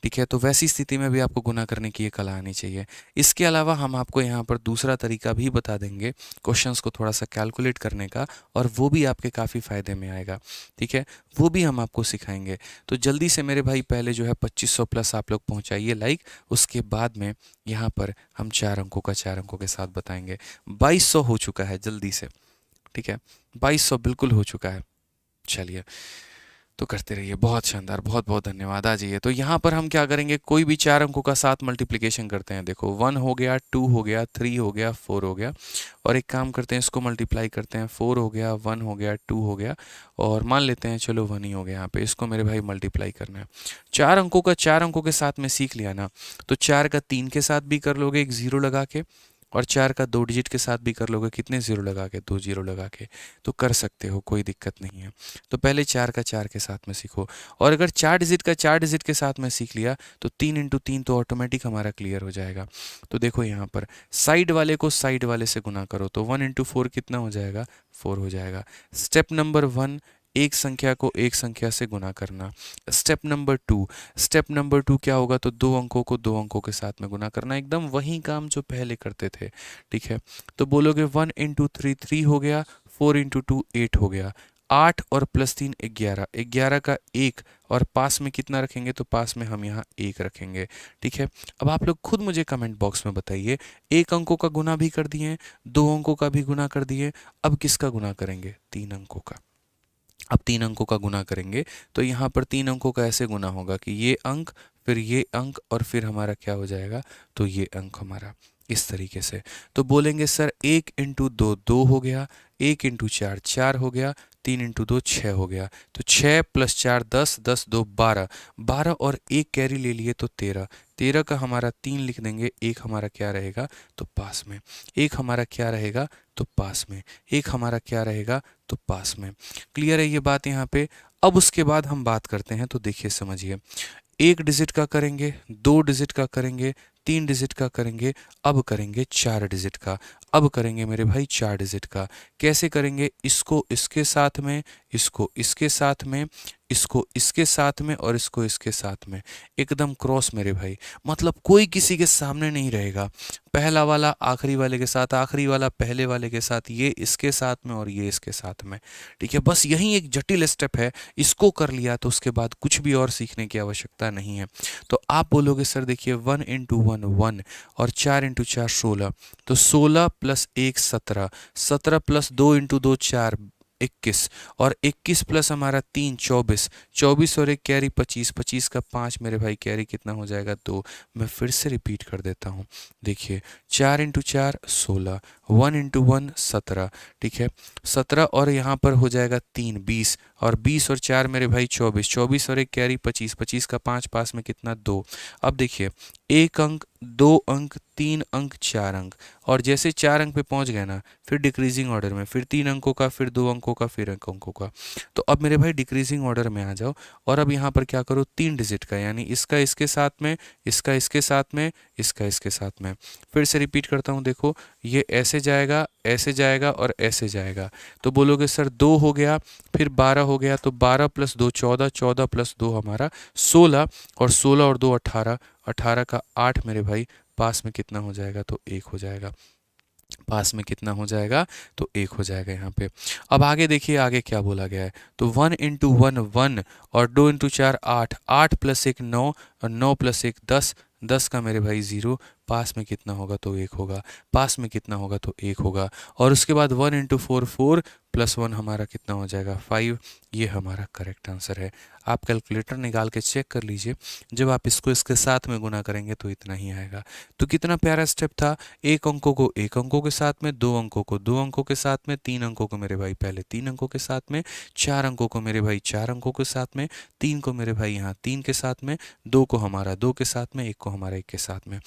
ठीक है। तो वैसी स्थिति में भी आपको गुना करने की ये कला आनी चाहिए। इसके अलावा हम आपको यहाँ पर दूसरा तरीका भी बता देंगे क्वेश्चंस को थोड़ा सा कैलकुलेट करने का, और वो भी आपके काफ़ी फ़ायदे में आएगा, ठीक है। वो भी हम आपको सिखाएंगे। तो जल्दी से मेरे भाई पहले जो है 2500 प्लस आप लोग पहुंचाइए लाइक, उसके बाद में यहाँ पर हम 4 अंकों का 4 अंकों के साथ बताएंगे। 2200 हो चुका है, जल्दी से, ठीक है। 2200 बिल्कुल हो चुका है। चलिए, तो करते रहिए, बहुत शानदार, बहुत बहुत धन्यवाद। आ जाइए। तो यहाँ पर हम क्या करेंगे, कोई भी 4 अंकों का साथ मल्टीप्लिकेशन करते हैं। देखो 1 हो गया, 2 हो गया, 3 हो गया, 4 हो गया, और एक काम करते हैं इसको मल्टीप्लाई करते हैं। 4 हो गया, 1 हो गया, 2 हो गया, और मान लेते हैं चलो 1 ही हो गया यहाँ पे। इसको मेरे भाई मल्टीप्लाई करना है। 4 अंकों का 4 अंकों के साथ में सीख लिया ना, तो 4 का 3 के साथ भी कर लोगे, एक 0 लगा के, और 4 का 2 डिजिट के साथ भी कर लोगे, कितने 0 लगा के, 2 0 लगा के, तो कर सकते हो, कोई दिक्कत नहीं है। तो पहले 4 का 4 के साथ में सीखो, और अगर 4 डिजिट का 4 डिजिट के साथ में सीख लिया तो 3 इंटू 3 तो ऑटोमेटिक हमारा क्लियर हो जाएगा। तो देखो यहाँ पर साइड वाले को साइड वाले से गुना करो, तो 1 इंटू 4 कितना हो जाएगा, 4 हो जाएगा। स्टेप नंबर 1, एक संख्या को एक संख्या से गुना करना। स्टेप नंबर 2 क्या होगा, तो 2 अंकों को 2 अंकों के साथ में गुना करना, एकदम वही काम जो पहले करते थे, ठीक है। तो बोलोगे 1 इंटू 3 3 हो गया, 4 इंटू 2 8 हो गया, 8 और प्लस 3 11, 11 का 1, और पास में कितना रखेंगे, तो पास में हम यहाँ 1 रखेंगे, ठीक है। अब आप लोग खुद मुझे कमेंट बॉक्स में बताइए, एक अंकों का गुना भी कर दिए, 2 अंकों का भी गुना कर दिए, अब किसका गुना करेंगे, 3 अंकों का। अब 3 अंकों का गुना करेंगे तो यहाँ पर 3 अंकों का ऐसे गुना होगा कि ये अंक, फिर ये अंक, और फिर हमारा क्या हो जाएगा, तो ये अंक हमारा, इस तरीके से। तो बोलेंगे सर 1 इंटू 2 2 हो गया, 1 इंटू 4 4 हो गया, 3 इंटू 2 6 हो गया, तो 6 प्लस 4 10, 10 2 12, 12 और 1 कैरी ले लिए तो 13, 13 का हमारा 3 लिख देंगे, 1 हमारा क्या रहेगा, तो पास में, 1 हमारा क्या रहेगा, तो पास में, 1 हमारा क्या रहेगा, तो पास में। क्लियर है ये बात यहाँ पे। अब उसके बाद हम बात करते हैं, तो देखिए समझिए, 1 डिजिट का करेंगे, 2 डिजिट का करेंगे, 3 डिजिट का करेंगे, अब करेंगे 4 डिजिट का। अब करेंगे मेरे भाई 4 डिजिट का। कैसे करेंगे, इसको इसके साथ में, इसको इसके साथ में, इसको इसके साथ में, और इसको इसके साथ में, एकदम क्रॉस मेरे भाई, मतलब कोई किसी के सामने नहीं रहेगा। पहला वाला आखिरी वाले के साथ, आखिरी वाला पहले वाले के साथ, ये इसके साथ में और ये इसके साथ में, ठीक है। बस यही एक जटिल स्टेप है, इसको कर लिया तो उसके बाद कुछ भी और सीखने की आवश्यकता नहीं है। तो आप बोलोगे सर देखिए 1 इंटू 1 1, और 4 इंटू 4 16, तो 16 प्लस 1 17, 17 प्लस 2 इंटू 2 4, 21 और 21 प्लस हमारा 3 24, 24 और एक कैरी 25, 25 का 5 मेरे भाई कैरी कितना हो जाएगा 2। मैं फिर से रिपीट कर देता हूँ, देखिए 4 इंटू 4 16, 1 इंटू 1 17, ठीक है 17 और यहाँ पर हो जाएगा 3 20 और 20 और 4 मेरे भाई 24, 24 और एक कैरी 25, 25 का 5 पास में कितना 2। अब देखिए 1 अंक 2 अंक 3 अंक 4 अंक और जैसे 4 अंक पे पहुंच गए ना फिर डिक्रीजिंग ऑर्डर में, फिर 3 अंकों का, फिर 2 अंकों का, फिर 1 अंकों का। तो अब मेरे भाई डिक्रीजिंग ऑर्डर में आ जाओ और अब यहाँ पर क्या करो 3 डिजिट का, यानी इसका इसके साथ में, इसका इसके साथ में, इसका इसके साथ में। फिर से रिपीट करता हूँ, देखो ये ऐसे जाएगा, ऐसे जाएगा और ऐसे जाएगा। तो बोलोगे सर 2 हो गया, फिर 12 हो गया, तो 12 प्लस 2 14, 14 प्लस 2 हमारा 16 और 16 और 2 18, 18 का 8 मेरे भाई पास में कितना हो जाएगा तो 1 हो जाएगा। पास में कितना हो जाएगा तो 1 हो जाएगा यहाँ पे। अब आगे देखिए आगे क्या बोला गया है, तो 1 इंटू 1 1 और 2 इंटू 4 8, 8 प्लस 1 9 और 9 प्लस 1 10, 10 का मेरे भाई 0, पास में कितना होगा तो 1 होगा, पास में कितना होगा तो 1 होगा। और उसके बाद 1 इंटू 4 4 प्लस 1 हमारा कितना हो जाएगा 5, ये हमारा करेक्ट आंसर है। आप कैलकुलेटर निकाल के चेक कर लीजिए, जब आप इसको इसके साथ में गुना करेंगे तो इतना ही आएगा। तो कितना प्यारा स्टेप था, एक अंकों को एक अंकों के साथ में, दो अंकों को दो अंकों के साथ में, तीन अंकों को मेरे भाई पहले तीन अंकों के साथ में, चार अंकों को मेरे भाई चार अंकों के साथ में, तीन को मेरे भाई यहाँ तीन के साथ में, दो को हमारा दो के साथ में, एक को हमारा एक के साथ में।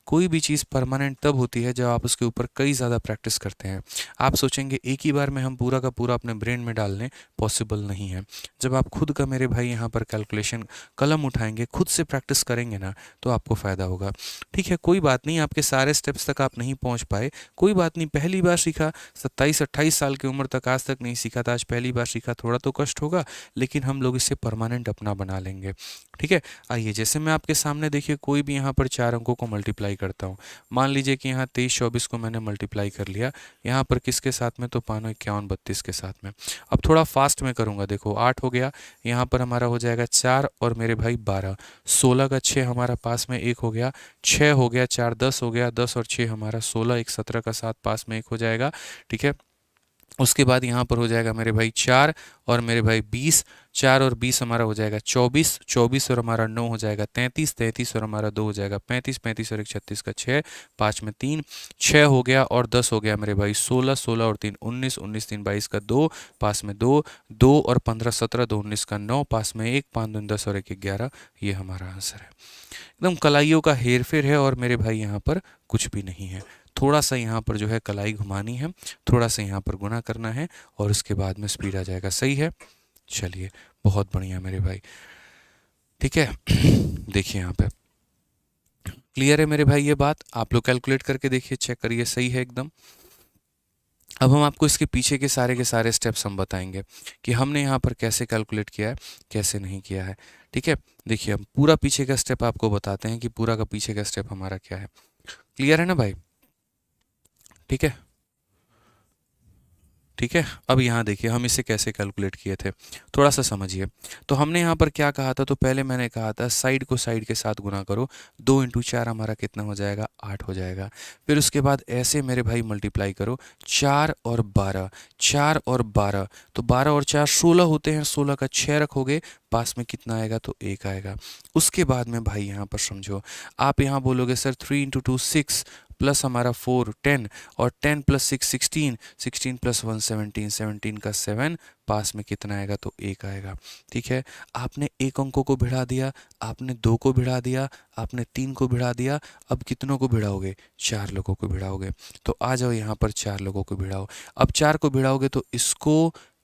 कोई भी चीज़ परमानेंट तब होती है जब आप उसके ऊपर कई ज़्यादा प्रैक्टिस करते हैं। आप सोचेंगे एक ही बार में हम पूरा का पूरा अपने ब्रेन में डाल लें, पॉसिबल नहीं है। जब आप खुद का मेरे भाई यहाँ पर कैलकुलेशन कलम उठाएंगे, खुद से प्रैक्टिस करेंगे ना, तो आपको फ़ायदा होगा। ठीक है, कोई बात नहीं, आपके सारे स्टेप्स तक आप नहीं पहुँच पाए, कोई बात नहीं, पहली बार सीखा, 27-28 साल की उम्र तक आज तक नहीं सीखा था, आज पहली बार सीखा, थोड़ा तो कष्ट होगा, लेकिन हम लोग इसे परमानेंट अपना बना लेंगे। ठीक है, आइए जैसे मैं आपके सामने देखिए कोई भी यहाँ पर चार अंकों को मल्टीप्लाई करता हूँ। मान लीजिए कि यहाँ 23-24 को मैंने मल्टीप्लाई कर लिया, यहाँ पर किसके साथ में, तो 5-51-32 के साथ में। अब थोड़ा फास्ट में करूँगा, देखो 8 हो गया, यहाँ पर हमारा हो जाएगा 4 और मेरे भाई 12, 16 का 6 हमारा पास में 1 हो गया, 6 हो गया, 4 10 हो गया, 10 और 6 हमारा 16, 1 17 का 7 पास में 1 हो जाएगा। ठीक है, उसके बाद यहाँ पर हो जाएगा मेरे भाई 4 और मेरे भाई 20, 4 और 20 हमारा हो जाएगा 24, 24 और हमारा 9 हो जाएगा 33, 33 और हमारा 2 हो जाएगा 35, 35 और 1 36 का 6, 5 में 3, 6 हो गया और 10 हो गया मेरे भाई 16, 16 और 3 19, 19 3 22 का 2, पास में 2, 2 और 15 17, 2 19 का 9, पास में 1, 5 2 10 और 1 11, ये हमारा आंसर है। एकदम कलाइयों का हेरफेर है और मेरे भाई यहाँ पर कुछ भी नहीं है। थोड़ा सा यहाँ पर जो है कलाई घुमानी है, थोड़ा सा यहाँ पर गुना करना है और उसके बाद में स्पीड आ जाएगा। सही है, चलिए बहुत बढ़िया मेरे भाई। ठीक है, देखिए यहाँ पे क्लियर है मेरे भाई, ये बात आप लोग कैलकुलेट करके देखिए, चेक करिए, सही है एकदम। अब हम आपको इसके पीछे के सारे स्टेप्स हम बताएंगे कि हमने यहाँ पर कैसे कैलकुलेट किया है, कैसे नहीं किया है। ठीक है, देखिए हम पूरा पीछे का स्टेप आपको बताते हैं कि पूरा का पीछे का स्टेप हमारा क्या है। क्लियर है ना भाई? ठीक है, ठीक है, अब यहाँ देखिए हम इसे कैसे कैलकुलेट किए थे, थोड़ा सा समझिए। तो हमने यहाँ पर क्या कहा था, तो पहले मैंने कहा था साइड को साइड के साथ गुना करो, 2 इंटू 4 हमारा कितना हो जाएगा 8 हो जाएगा। फिर उसके बाद ऐसे मेरे भाई मल्टीप्लाई करो, 4 और 12, 4 और 12, तो 12 और 4 16 होते हैं, 16 का 6 रखोगे, पास में कितना आएगा तो 1 आएगा। उसके बाद में भाई यहाँ पर समझो, आप यहाँ बोलोगे सर 3 इंटू 2 6 प्लस हमारा 4 10 और 10 प्लस 6 16, 16 प्लस 1 17, 17 का 7, पास में कितना आएगा तो 1 आएगा। ठीक है, आपने एक अंकों को भिड़ा दिया, आपने 2 को भिड़ा दिया, आपने 3 को भिड़ा दिया, अब कितनों को भिड़ाओगे, 4 लोगों को भिड़ाओगे। तो आ जाओ यहाँ पर 4 लोगों को भिड़ाओ। अब 4 को भिड़ाओगे तो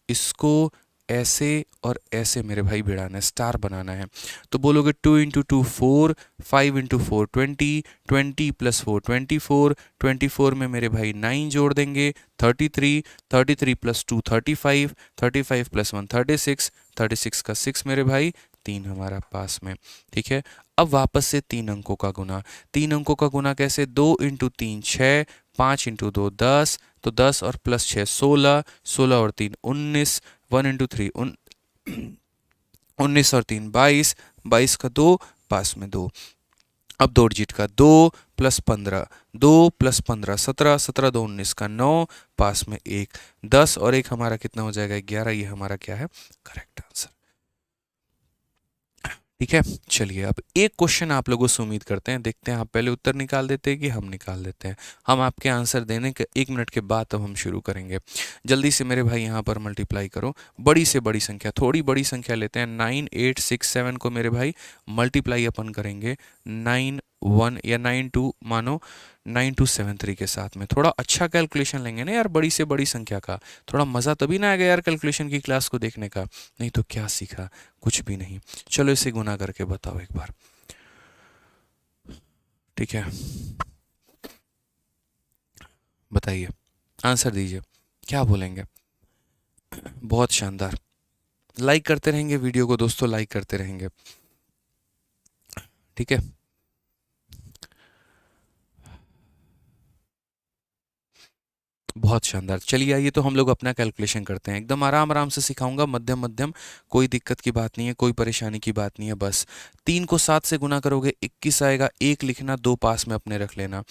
इसको ऐसे और ऐसे मेरे भाई भिड़ाना है, स्टार बनाना है। तो बोलोगे 2 इंटू 2 4, 5 इंटू 4 20, 20 प्लस 4 24, 24 में मेरे भाई 9 जोड़ देंगे 33, 33 प्लस 2 35, 35 प्लस 1 36, 36 का 6 मेरे भाई 3 हमारा पास में। ठीक है, अब वापस से 3 अंकों का गुना, 3 अंकों का गुना कैसे, 2 इंटू 3 6, 5 इंटू 2 10, तो 10 और प्लस 6 16, 16 और 3 19, 1 इंटू 3 19 और 3 22, 22 का 2, पास में 2। अब दो डिजिट का 2 + 15, 2 + 15 17, 17 2 19 का 9, पास में 1 10 और एक हमारा कितना हो जाएगा 11। ये हमारा क्या है करेक्ट आंसर। ठीक है, चलिए अब एक क्वेश्चन आप लोगों से उम्मीद करते हैं, देखते हैं आप पहले उत्तर निकाल देते हैं कि हम निकाल देते हैं। हम आपके आंसर देने के 1 मिनट के बाद तब हम शुरू करेंगे। जल्दी से मेरे भाई यहाँ पर मल्टीप्लाई करो, बड़ी से बड़ी संख्या, थोड़ी बड़ी संख्या लेते हैं। 9 8 6 7 को मेरे भाई मल्टीप्लाई अपन करेंगे 9 1 या 9 2 मानो 9273 के साथ में। थोड़ा अच्छा कैलकुलेशन लेंगे ना यार, बड़ी से बड़ी संख्या का थोड़ा मज़ा तभी ना आएगा यार कैलकुलेशन की क्लास को देखने का। नहीं तो क्या सीखा, कुछ भी नहीं। चलो इसे गुना करके बताओ एक बार। ठीक है, बताइए, आंसर दीजिए, क्या बोलेंगे। बहुत शानदार, लाइक करते रहेंगे वीडियो को दोस्तों, लाइक करते रहेंगे। ठीक है, बहुत शानदार। चलिए आइए तो हम लोग अपना कैलकुलेशन करते हैं, एकदम आराम आराम से सिखाऊंगा, मध्यम मध्यम, कोई दिक्कत की बात नहीं है, कोई परेशानी की बात नहीं है। बस 3 को 7 से गुना करोगे 21 आएगा, 1 लिखना, 2 पास में अपने रख लेना।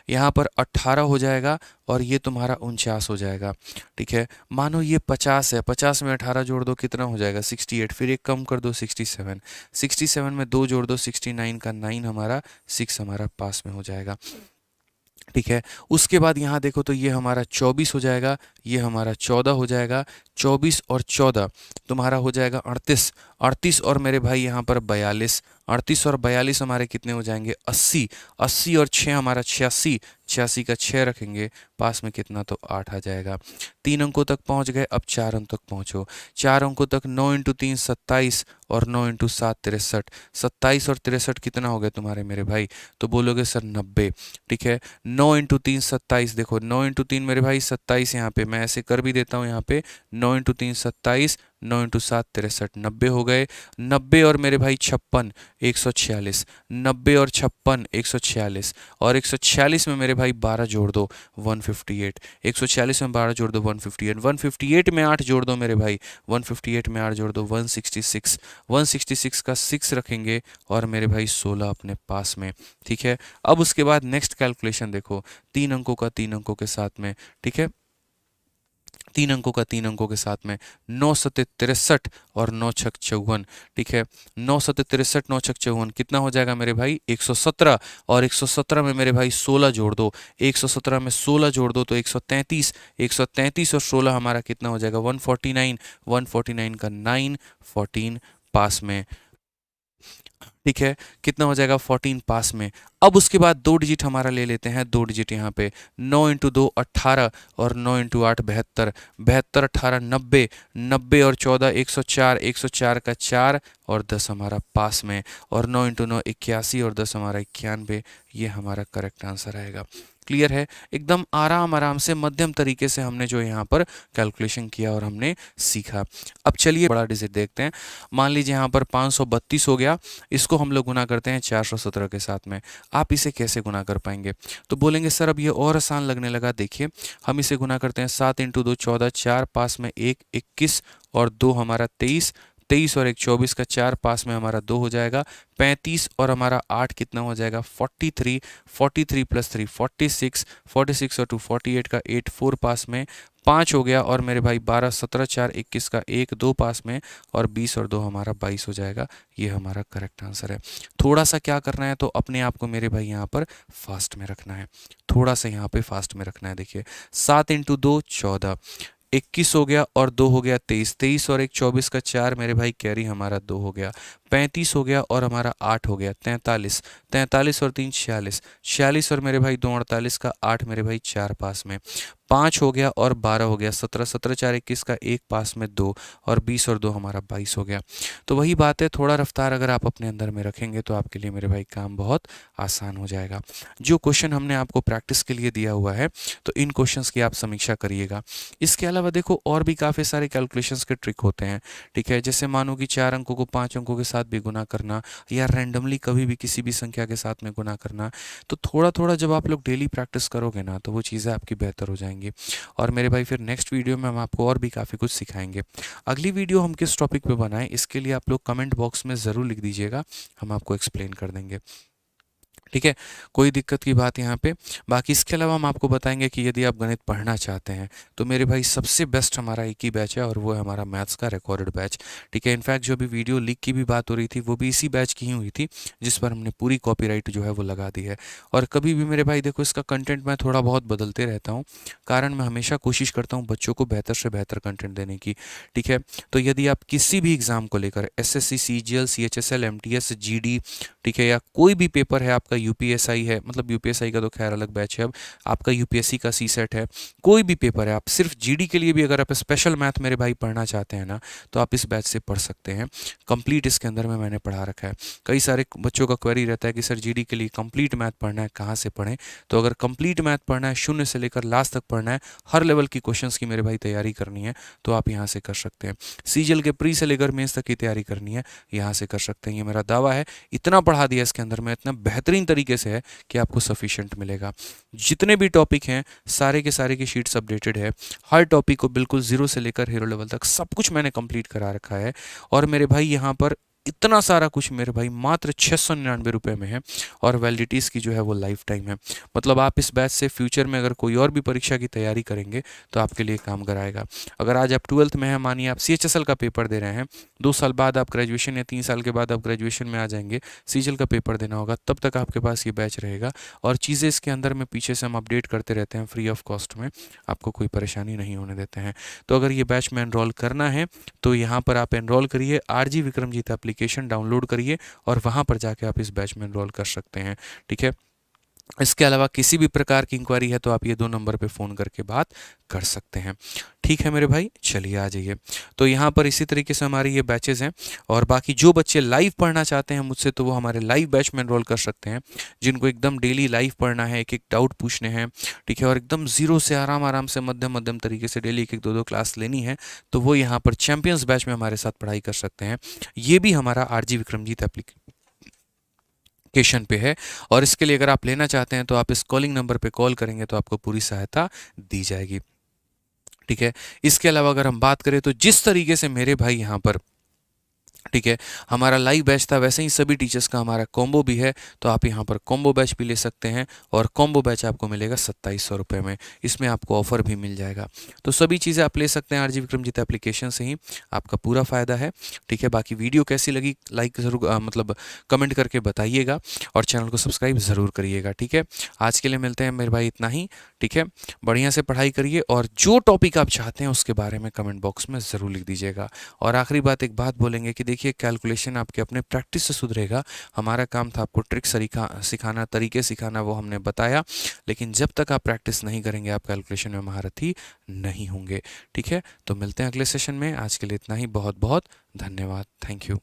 यहाँ पर 18 हो जाएगा और ये तुम्हारा 49 हो जाएगा। ठीक है, मानो ये 50 है, 50 में 18 जोड़ दो कितना हो जाएगा 68, फिर एक कम कर दो 67, 67 में 2 जोड़ दो 69 का 9 हमारा 6 हमारा पास में हो जाएगा। ठीक है, उसके बाद यहाँ देखो तो ये हमारा 24 हो जाएगा, ये हमारा 14 हो जाएगा, 24 और 14 तुम्हारा हो जाएगा 38, 38 और मेरे भाई यहाँ पर 42, 38 और 42 हमारे कितने हो जाएंगे 80, 80 और 6 हमारा 86, 86 का 6 रखेंगे, पास में कितना तो 8 आ जाएगा। 3 अंकों तक पहुँच गए, अब 4 अंक तक पहुँचो। 4 अंकों तक 9 × 3 27 और 9 × 7 63, 27 और 63 कितना हो गया तुम्हारे मेरे भाई, तो बोलोगे सर 90। ठीक है, 9 × 3 27, देखो 9 × 3 मेरे भाई 27, यहाँ पे मैं ऐसे कर भी देता हूँ, यहाँ पे 9 × 3 27, 9 × 7 63, 90 हो गए। 90 और मेरे भाई 56 146, 90 और 56 146 और 146 में मेरे भाई 12 जोड़ दो 158, 146 में 12 जोड़ दो 158, 158 में 8 जोड़ दो मेरे भाई, 158 में 8 जोड़ दो 166, 166 का 6 रखेंगे और मेरे भाई 16 अपने पास में। ठीक है, अब उसके बाद नेक्स्ट कैलकुलेशन देखो, 3 अंकों का 3 अंकों के साथ में। ठीक है, 3 अंकों का 3 अंकों के साथ में, 9 सत्ते 63 और 9 छक 54। ठीक है, 9 सत्ते 63 9 छक 54 कितना हो जाएगा मेरे भाई 117, और 117 में मेरे भाई 16 जोड़ दो, 117 में 16 जोड़ दो तो 133, 133 और 16 हमारा कितना हो जाएगा 149, 149 का 9 14 पास में। ठीक है, कितना हो जाएगा 14 पास में। अब उसके बाद 2 डिजिट हमारा ले लेते हैं, 2 डिजिट यहाँ पे 9 × 2 18 और 9 × 8 72, 72 18 90, 90 और 14 104, 104 का 4 और 10 हमारा पास में, और 9 × 9 81 और 10 हमारा 91। ये हमारा करेक्ट आंसर आएगा। क्लियर है, एकदम आराम आराम से मध्यम तरीके से हमने जो यहाँ पर कैलकुलेशन किया और हमने सीखा। अब चलिए बड़ा डिजिट देखते हैं। मान लीजिए यहाँ पर 532 हो गया, इसको हम लोग गुना करते हैं 417 के साथ में। आप इसे कैसे गुना कर पाएंगे, तो बोलेंगे सर अब ये और आसान लगने लगा। देखिए हम इसे गुना करते हैं, 7 × 2 14, 4 पास में 1 21 और 2 हमारा 23, 23 और 1 24 का 4 पास में हमारा 2 हो जाएगा, 35 और हमारा 8 कितना हो जाएगा 43, 43 + 3 46, 46 और 2 48 का 8 4 पास में 5 हो गया, और मेरे भाई 12 17 4 21 का 1 2 पास में, और 20 और 2 हमारा 22 हो जाएगा। ये हमारा करेक्ट आंसर है। थोड़ा सा क्या करना है, तो अपने आप को मेरे भाई यहाँ पर फास्ट में रखना है, थोड़ा सा यहाँ पे फास्ट में रखना है। देखिए 7 × 2 14, 21 हो गया और 2 हो गया 23, 23 और 1 24 का 4 मेरे भाई कैरी हमारा 2 हो गया, 35 हो गया और हमारा 8 हो गया, 43, 43 और 3 46, 46 और मेरे भाई 2 48 का 8 मेरे भाई 4 पास में, 5 हो गया और 12 हो गया, 17 17 4 21 का 1 पास में 2, और 20 और 2 हमारा 22 हो गया। तो वही बात है, थोड़ा रफ्तार अगर आप अपने अंदर में रखेंगे तो आपके लिए मेरे भाई काम बहुत आसान हो जाएगा। जो क्वेश्चन हमने आपको प्रैक्टिस के लिए दिया हुआ है, तो इन क्वेश्चंस की आप समीक्षा करिएगा। इसके अलावा देखो और भी काफ़ी सारे कैलकुलेशंस के ट्रिक होते हैं। ठीक है, जैसे मानो कि 4 अंकों को 5 अंकों के साथ भी गुना करना, या रैंडमली कभी भी किसी भी संख्या के साथ में गुना करना, तो थोड़ा थोड़ा जब आप लोग डेली प्रैक्टिस करोगे ना, तो वो चीज़ें आपकी बेहतर हो जाएंगी। और मेरे भाई फिर नेक्स्ट वीडियो में हम आपको और भी काफ़ी कुछ सिखाएंगे। अगली वीडियो हम किस टॉपिक पे बनाएं, इसके लिए आप लोग कमेंट बॉक्स में ज़रूर लिख दीजिएगा, हम आपको एक्सप्लेन कर देंगे। ठीक है, कोई दिक्कत की बात यहाँ पे। बाकी इसके अलावा हम आपको बताएंगे कि यदि आप गणित पढ़ना चाहते हैं तो मेरे भाई सबसे बेस्ट हमारा एक ही बैच है, और वो है हमारा मैथ्स का रिकॉर्डेड बैच। ठीक है, इनफैक्ट जो भी वीडियो लीक की भी बात हो रही थी वो भी इसी बैच की ही हुई थी, जिस पर हमने पूरी कॉपीराइट जो है वो लगा दी है। और कभी भी मेरे भाई देखो, इसका कंटेंट मैं थोड़ा बहुत बदलते रहता हूँ, कारण मैं हमेशा कोशिश करता हूँ बच्चों को बेहतर से बेहतर कंटेंट देने की। ठीक है, तो यदि आप किसी भी एग्ज़ाम को लेकर SSC, CGL, CHSL, MTS, GD, ठीक है, या कोई भी पेपर है, आपका यूपीएसआई है, मतलब यूपीएसआई का तो खैर अलग बैच है, अब आपका यूपीएससी का सी सेट है, कोई भी पेपर है, आप सिर्फ जीडी के लिए भी अगर आप स्पेशल मैथ मेरे भाई पढ़ना चाहते हैं ना, तो आप इस बैच से पढ़ सकते हैं। कंप्लीट इसके अंदर में मैंने पढ़ा रखा है। कई सारे बच्चों का क्वेरी रहता है कि सर जीडी के लिए कंप्लीट मैथ पढ़ना है, कहाँ से पढ़ें? तो अगर कंप्लीट मैथ पढ़ना है, शून्य से लेकर लास्ट तक पढ़ना है, हर लेवल की क्वेश्चंस की मेरे भाई तैयारी करनी है, तो आप यहाँ से कर सकते हैं। सीजीएल के प्री से लेकर मेंस तक की तैयारी करनी है, यहाँ से कर सकते हैं। ये मेरा दावा है, इतना पढ़ा दिया इसके अंदर में, इतना बेहतरीन तरीके से है कि आपको सफिशिएंट मिलेगा। जितने भी टॉपिक हैं सारे के सारे की शीट्स अपडेटेड है, हर टॉपिक को बिल्कुल जीरो से लेकर हीरो लेवल तक सब कुछ मैंने कंप्लीट करा रखा है। और मेरे भाई यहाँ पर इतना सारा कुछ मेरे भाई मात्र 699 रुपये में है, और वैलिडिटीज़ की जो है वो लाइफ टाइम है। मतलब आप इस बैच से फ्यूचर में अगर कोई और भी परीक्षा की तैयारी करेंगे तो आपके लिए काम कराएगा। अगर आज आप 12th में हैं, मानिए आप सीएचएसएल का पेपर दे रहे हैं, 2 साल बाद आप ग्रेजुएशन या 3 साल के बाद आप ग्रेजुएशन में आ जाएंगे, सीजीएल का पेपर देना होगा, तब तक आपके पास ये बैच रहेगा। और चीज़ें इसके अंदर में पीछे से हम अपडेट करते रहते हैं फ्री ऑफ कॉस्ट में, आपको कोई परेशानी नहीं होने देते हैं। तो अगर ये बैच में एनरोल करना है तो यहाँ पर आप एनरोल करिए, आरजी विक्रमजीत एप्लीकेशन डाउनलोड करिए और वहाँ पर जाके आप इस बैच में एनरोल कर सकते हैं। ठीक है, इसके अलावा किसी भी प्रकार की इंक्वायरी है तो आप ये 2 नंबर पे फ़ोन करके बात कर सकते हैं। ठीक है मेरे भाई, चलिए आ जाइए। तो यहाँ पर इसी तरीके से हमारे ये बैचेज़ हैं, और बाकी जो बच्चे लाइव पढ़ना चाहते हैं मुझसे तो वो हमारे लाइव बैच में एनरोल कर सकते हैं। जिनको एकदम डेली लाइव पढ़ना है, एक एक डाउट पूछने हैं, ठीक है, और एकदम ज़ीरो से आराम आराम से मध्यम मध्यम तरीके से डेली एक एक 2-2 क्लास लेनी है, तो वो यहाँ पर चैंपियंस बैच में हमारे साथ पढ़ाई कर सकते हैं। ये भी हमारा आरजी विक्रमजीत एप्लीकेशन पे है, और इसके लिए अगर आप लेना चाहते हैं तो आप इस कॉलिंग नंबर पे कॉल करेंगे तो आपको पूरी सहायता दी जाएगी। ठीक है, इसके अलावा अगर हम बात करें तो जिस तरीके से मेरे भाई यहाँ पर, ठीक है, हमारा लाइव बैच था, वैसे ही सभी टीचर्स का हमारा कॉम्बो भी है, तो आप यहाँ पर कॉम्बो बैच भी ले सकते हैं, और कॉम्बो बैच आपको मिलेगा 2700 रुपये में। इसमें आपको ऑफर भी मिल जाएगा। तो सभी चीज़ें आप ले सकते हैं आरजी विक्रमजीत एप्लीकेशन से ही, आपका पूरा फ़ायदा है। ठीक है, बाकी वीडियो कैसी लगी लाइक ज़रूर मतलब कमेंट करके बताइएगा, और चैनल को सब्सक्राइब ज़रूर करिएगा। ठीक है, आज के लिए मिलते हैं मेरे भाई, इतना ही। ठीक है, बढ़िया से पढ़ाई करिए, और जो टॉपिक आप चाहते हैं उसके बारे में कमेंट बॉक्स में ज़रूर लिख दीजिएगा। और आखिरी बात, एक बात बोलेंगे कि देखिए, कैलकुलेशन आपके अपने प्रैक्टिस से सुधरेगा। हमारा काम था आपको ट्रिक सिखाना, तरीके सिखाना, वो हमने बताया, लेकिन जब तक आप प्रैक्टिस नहीं करेंगे आप कैलकुलेशन में महारथी नहीं होंगे। ठीक है, तो मिलते हैं अगले सेशन में। आज के लिए इतना ही, बहुत बहुत धन्यवाद, थैंक यू।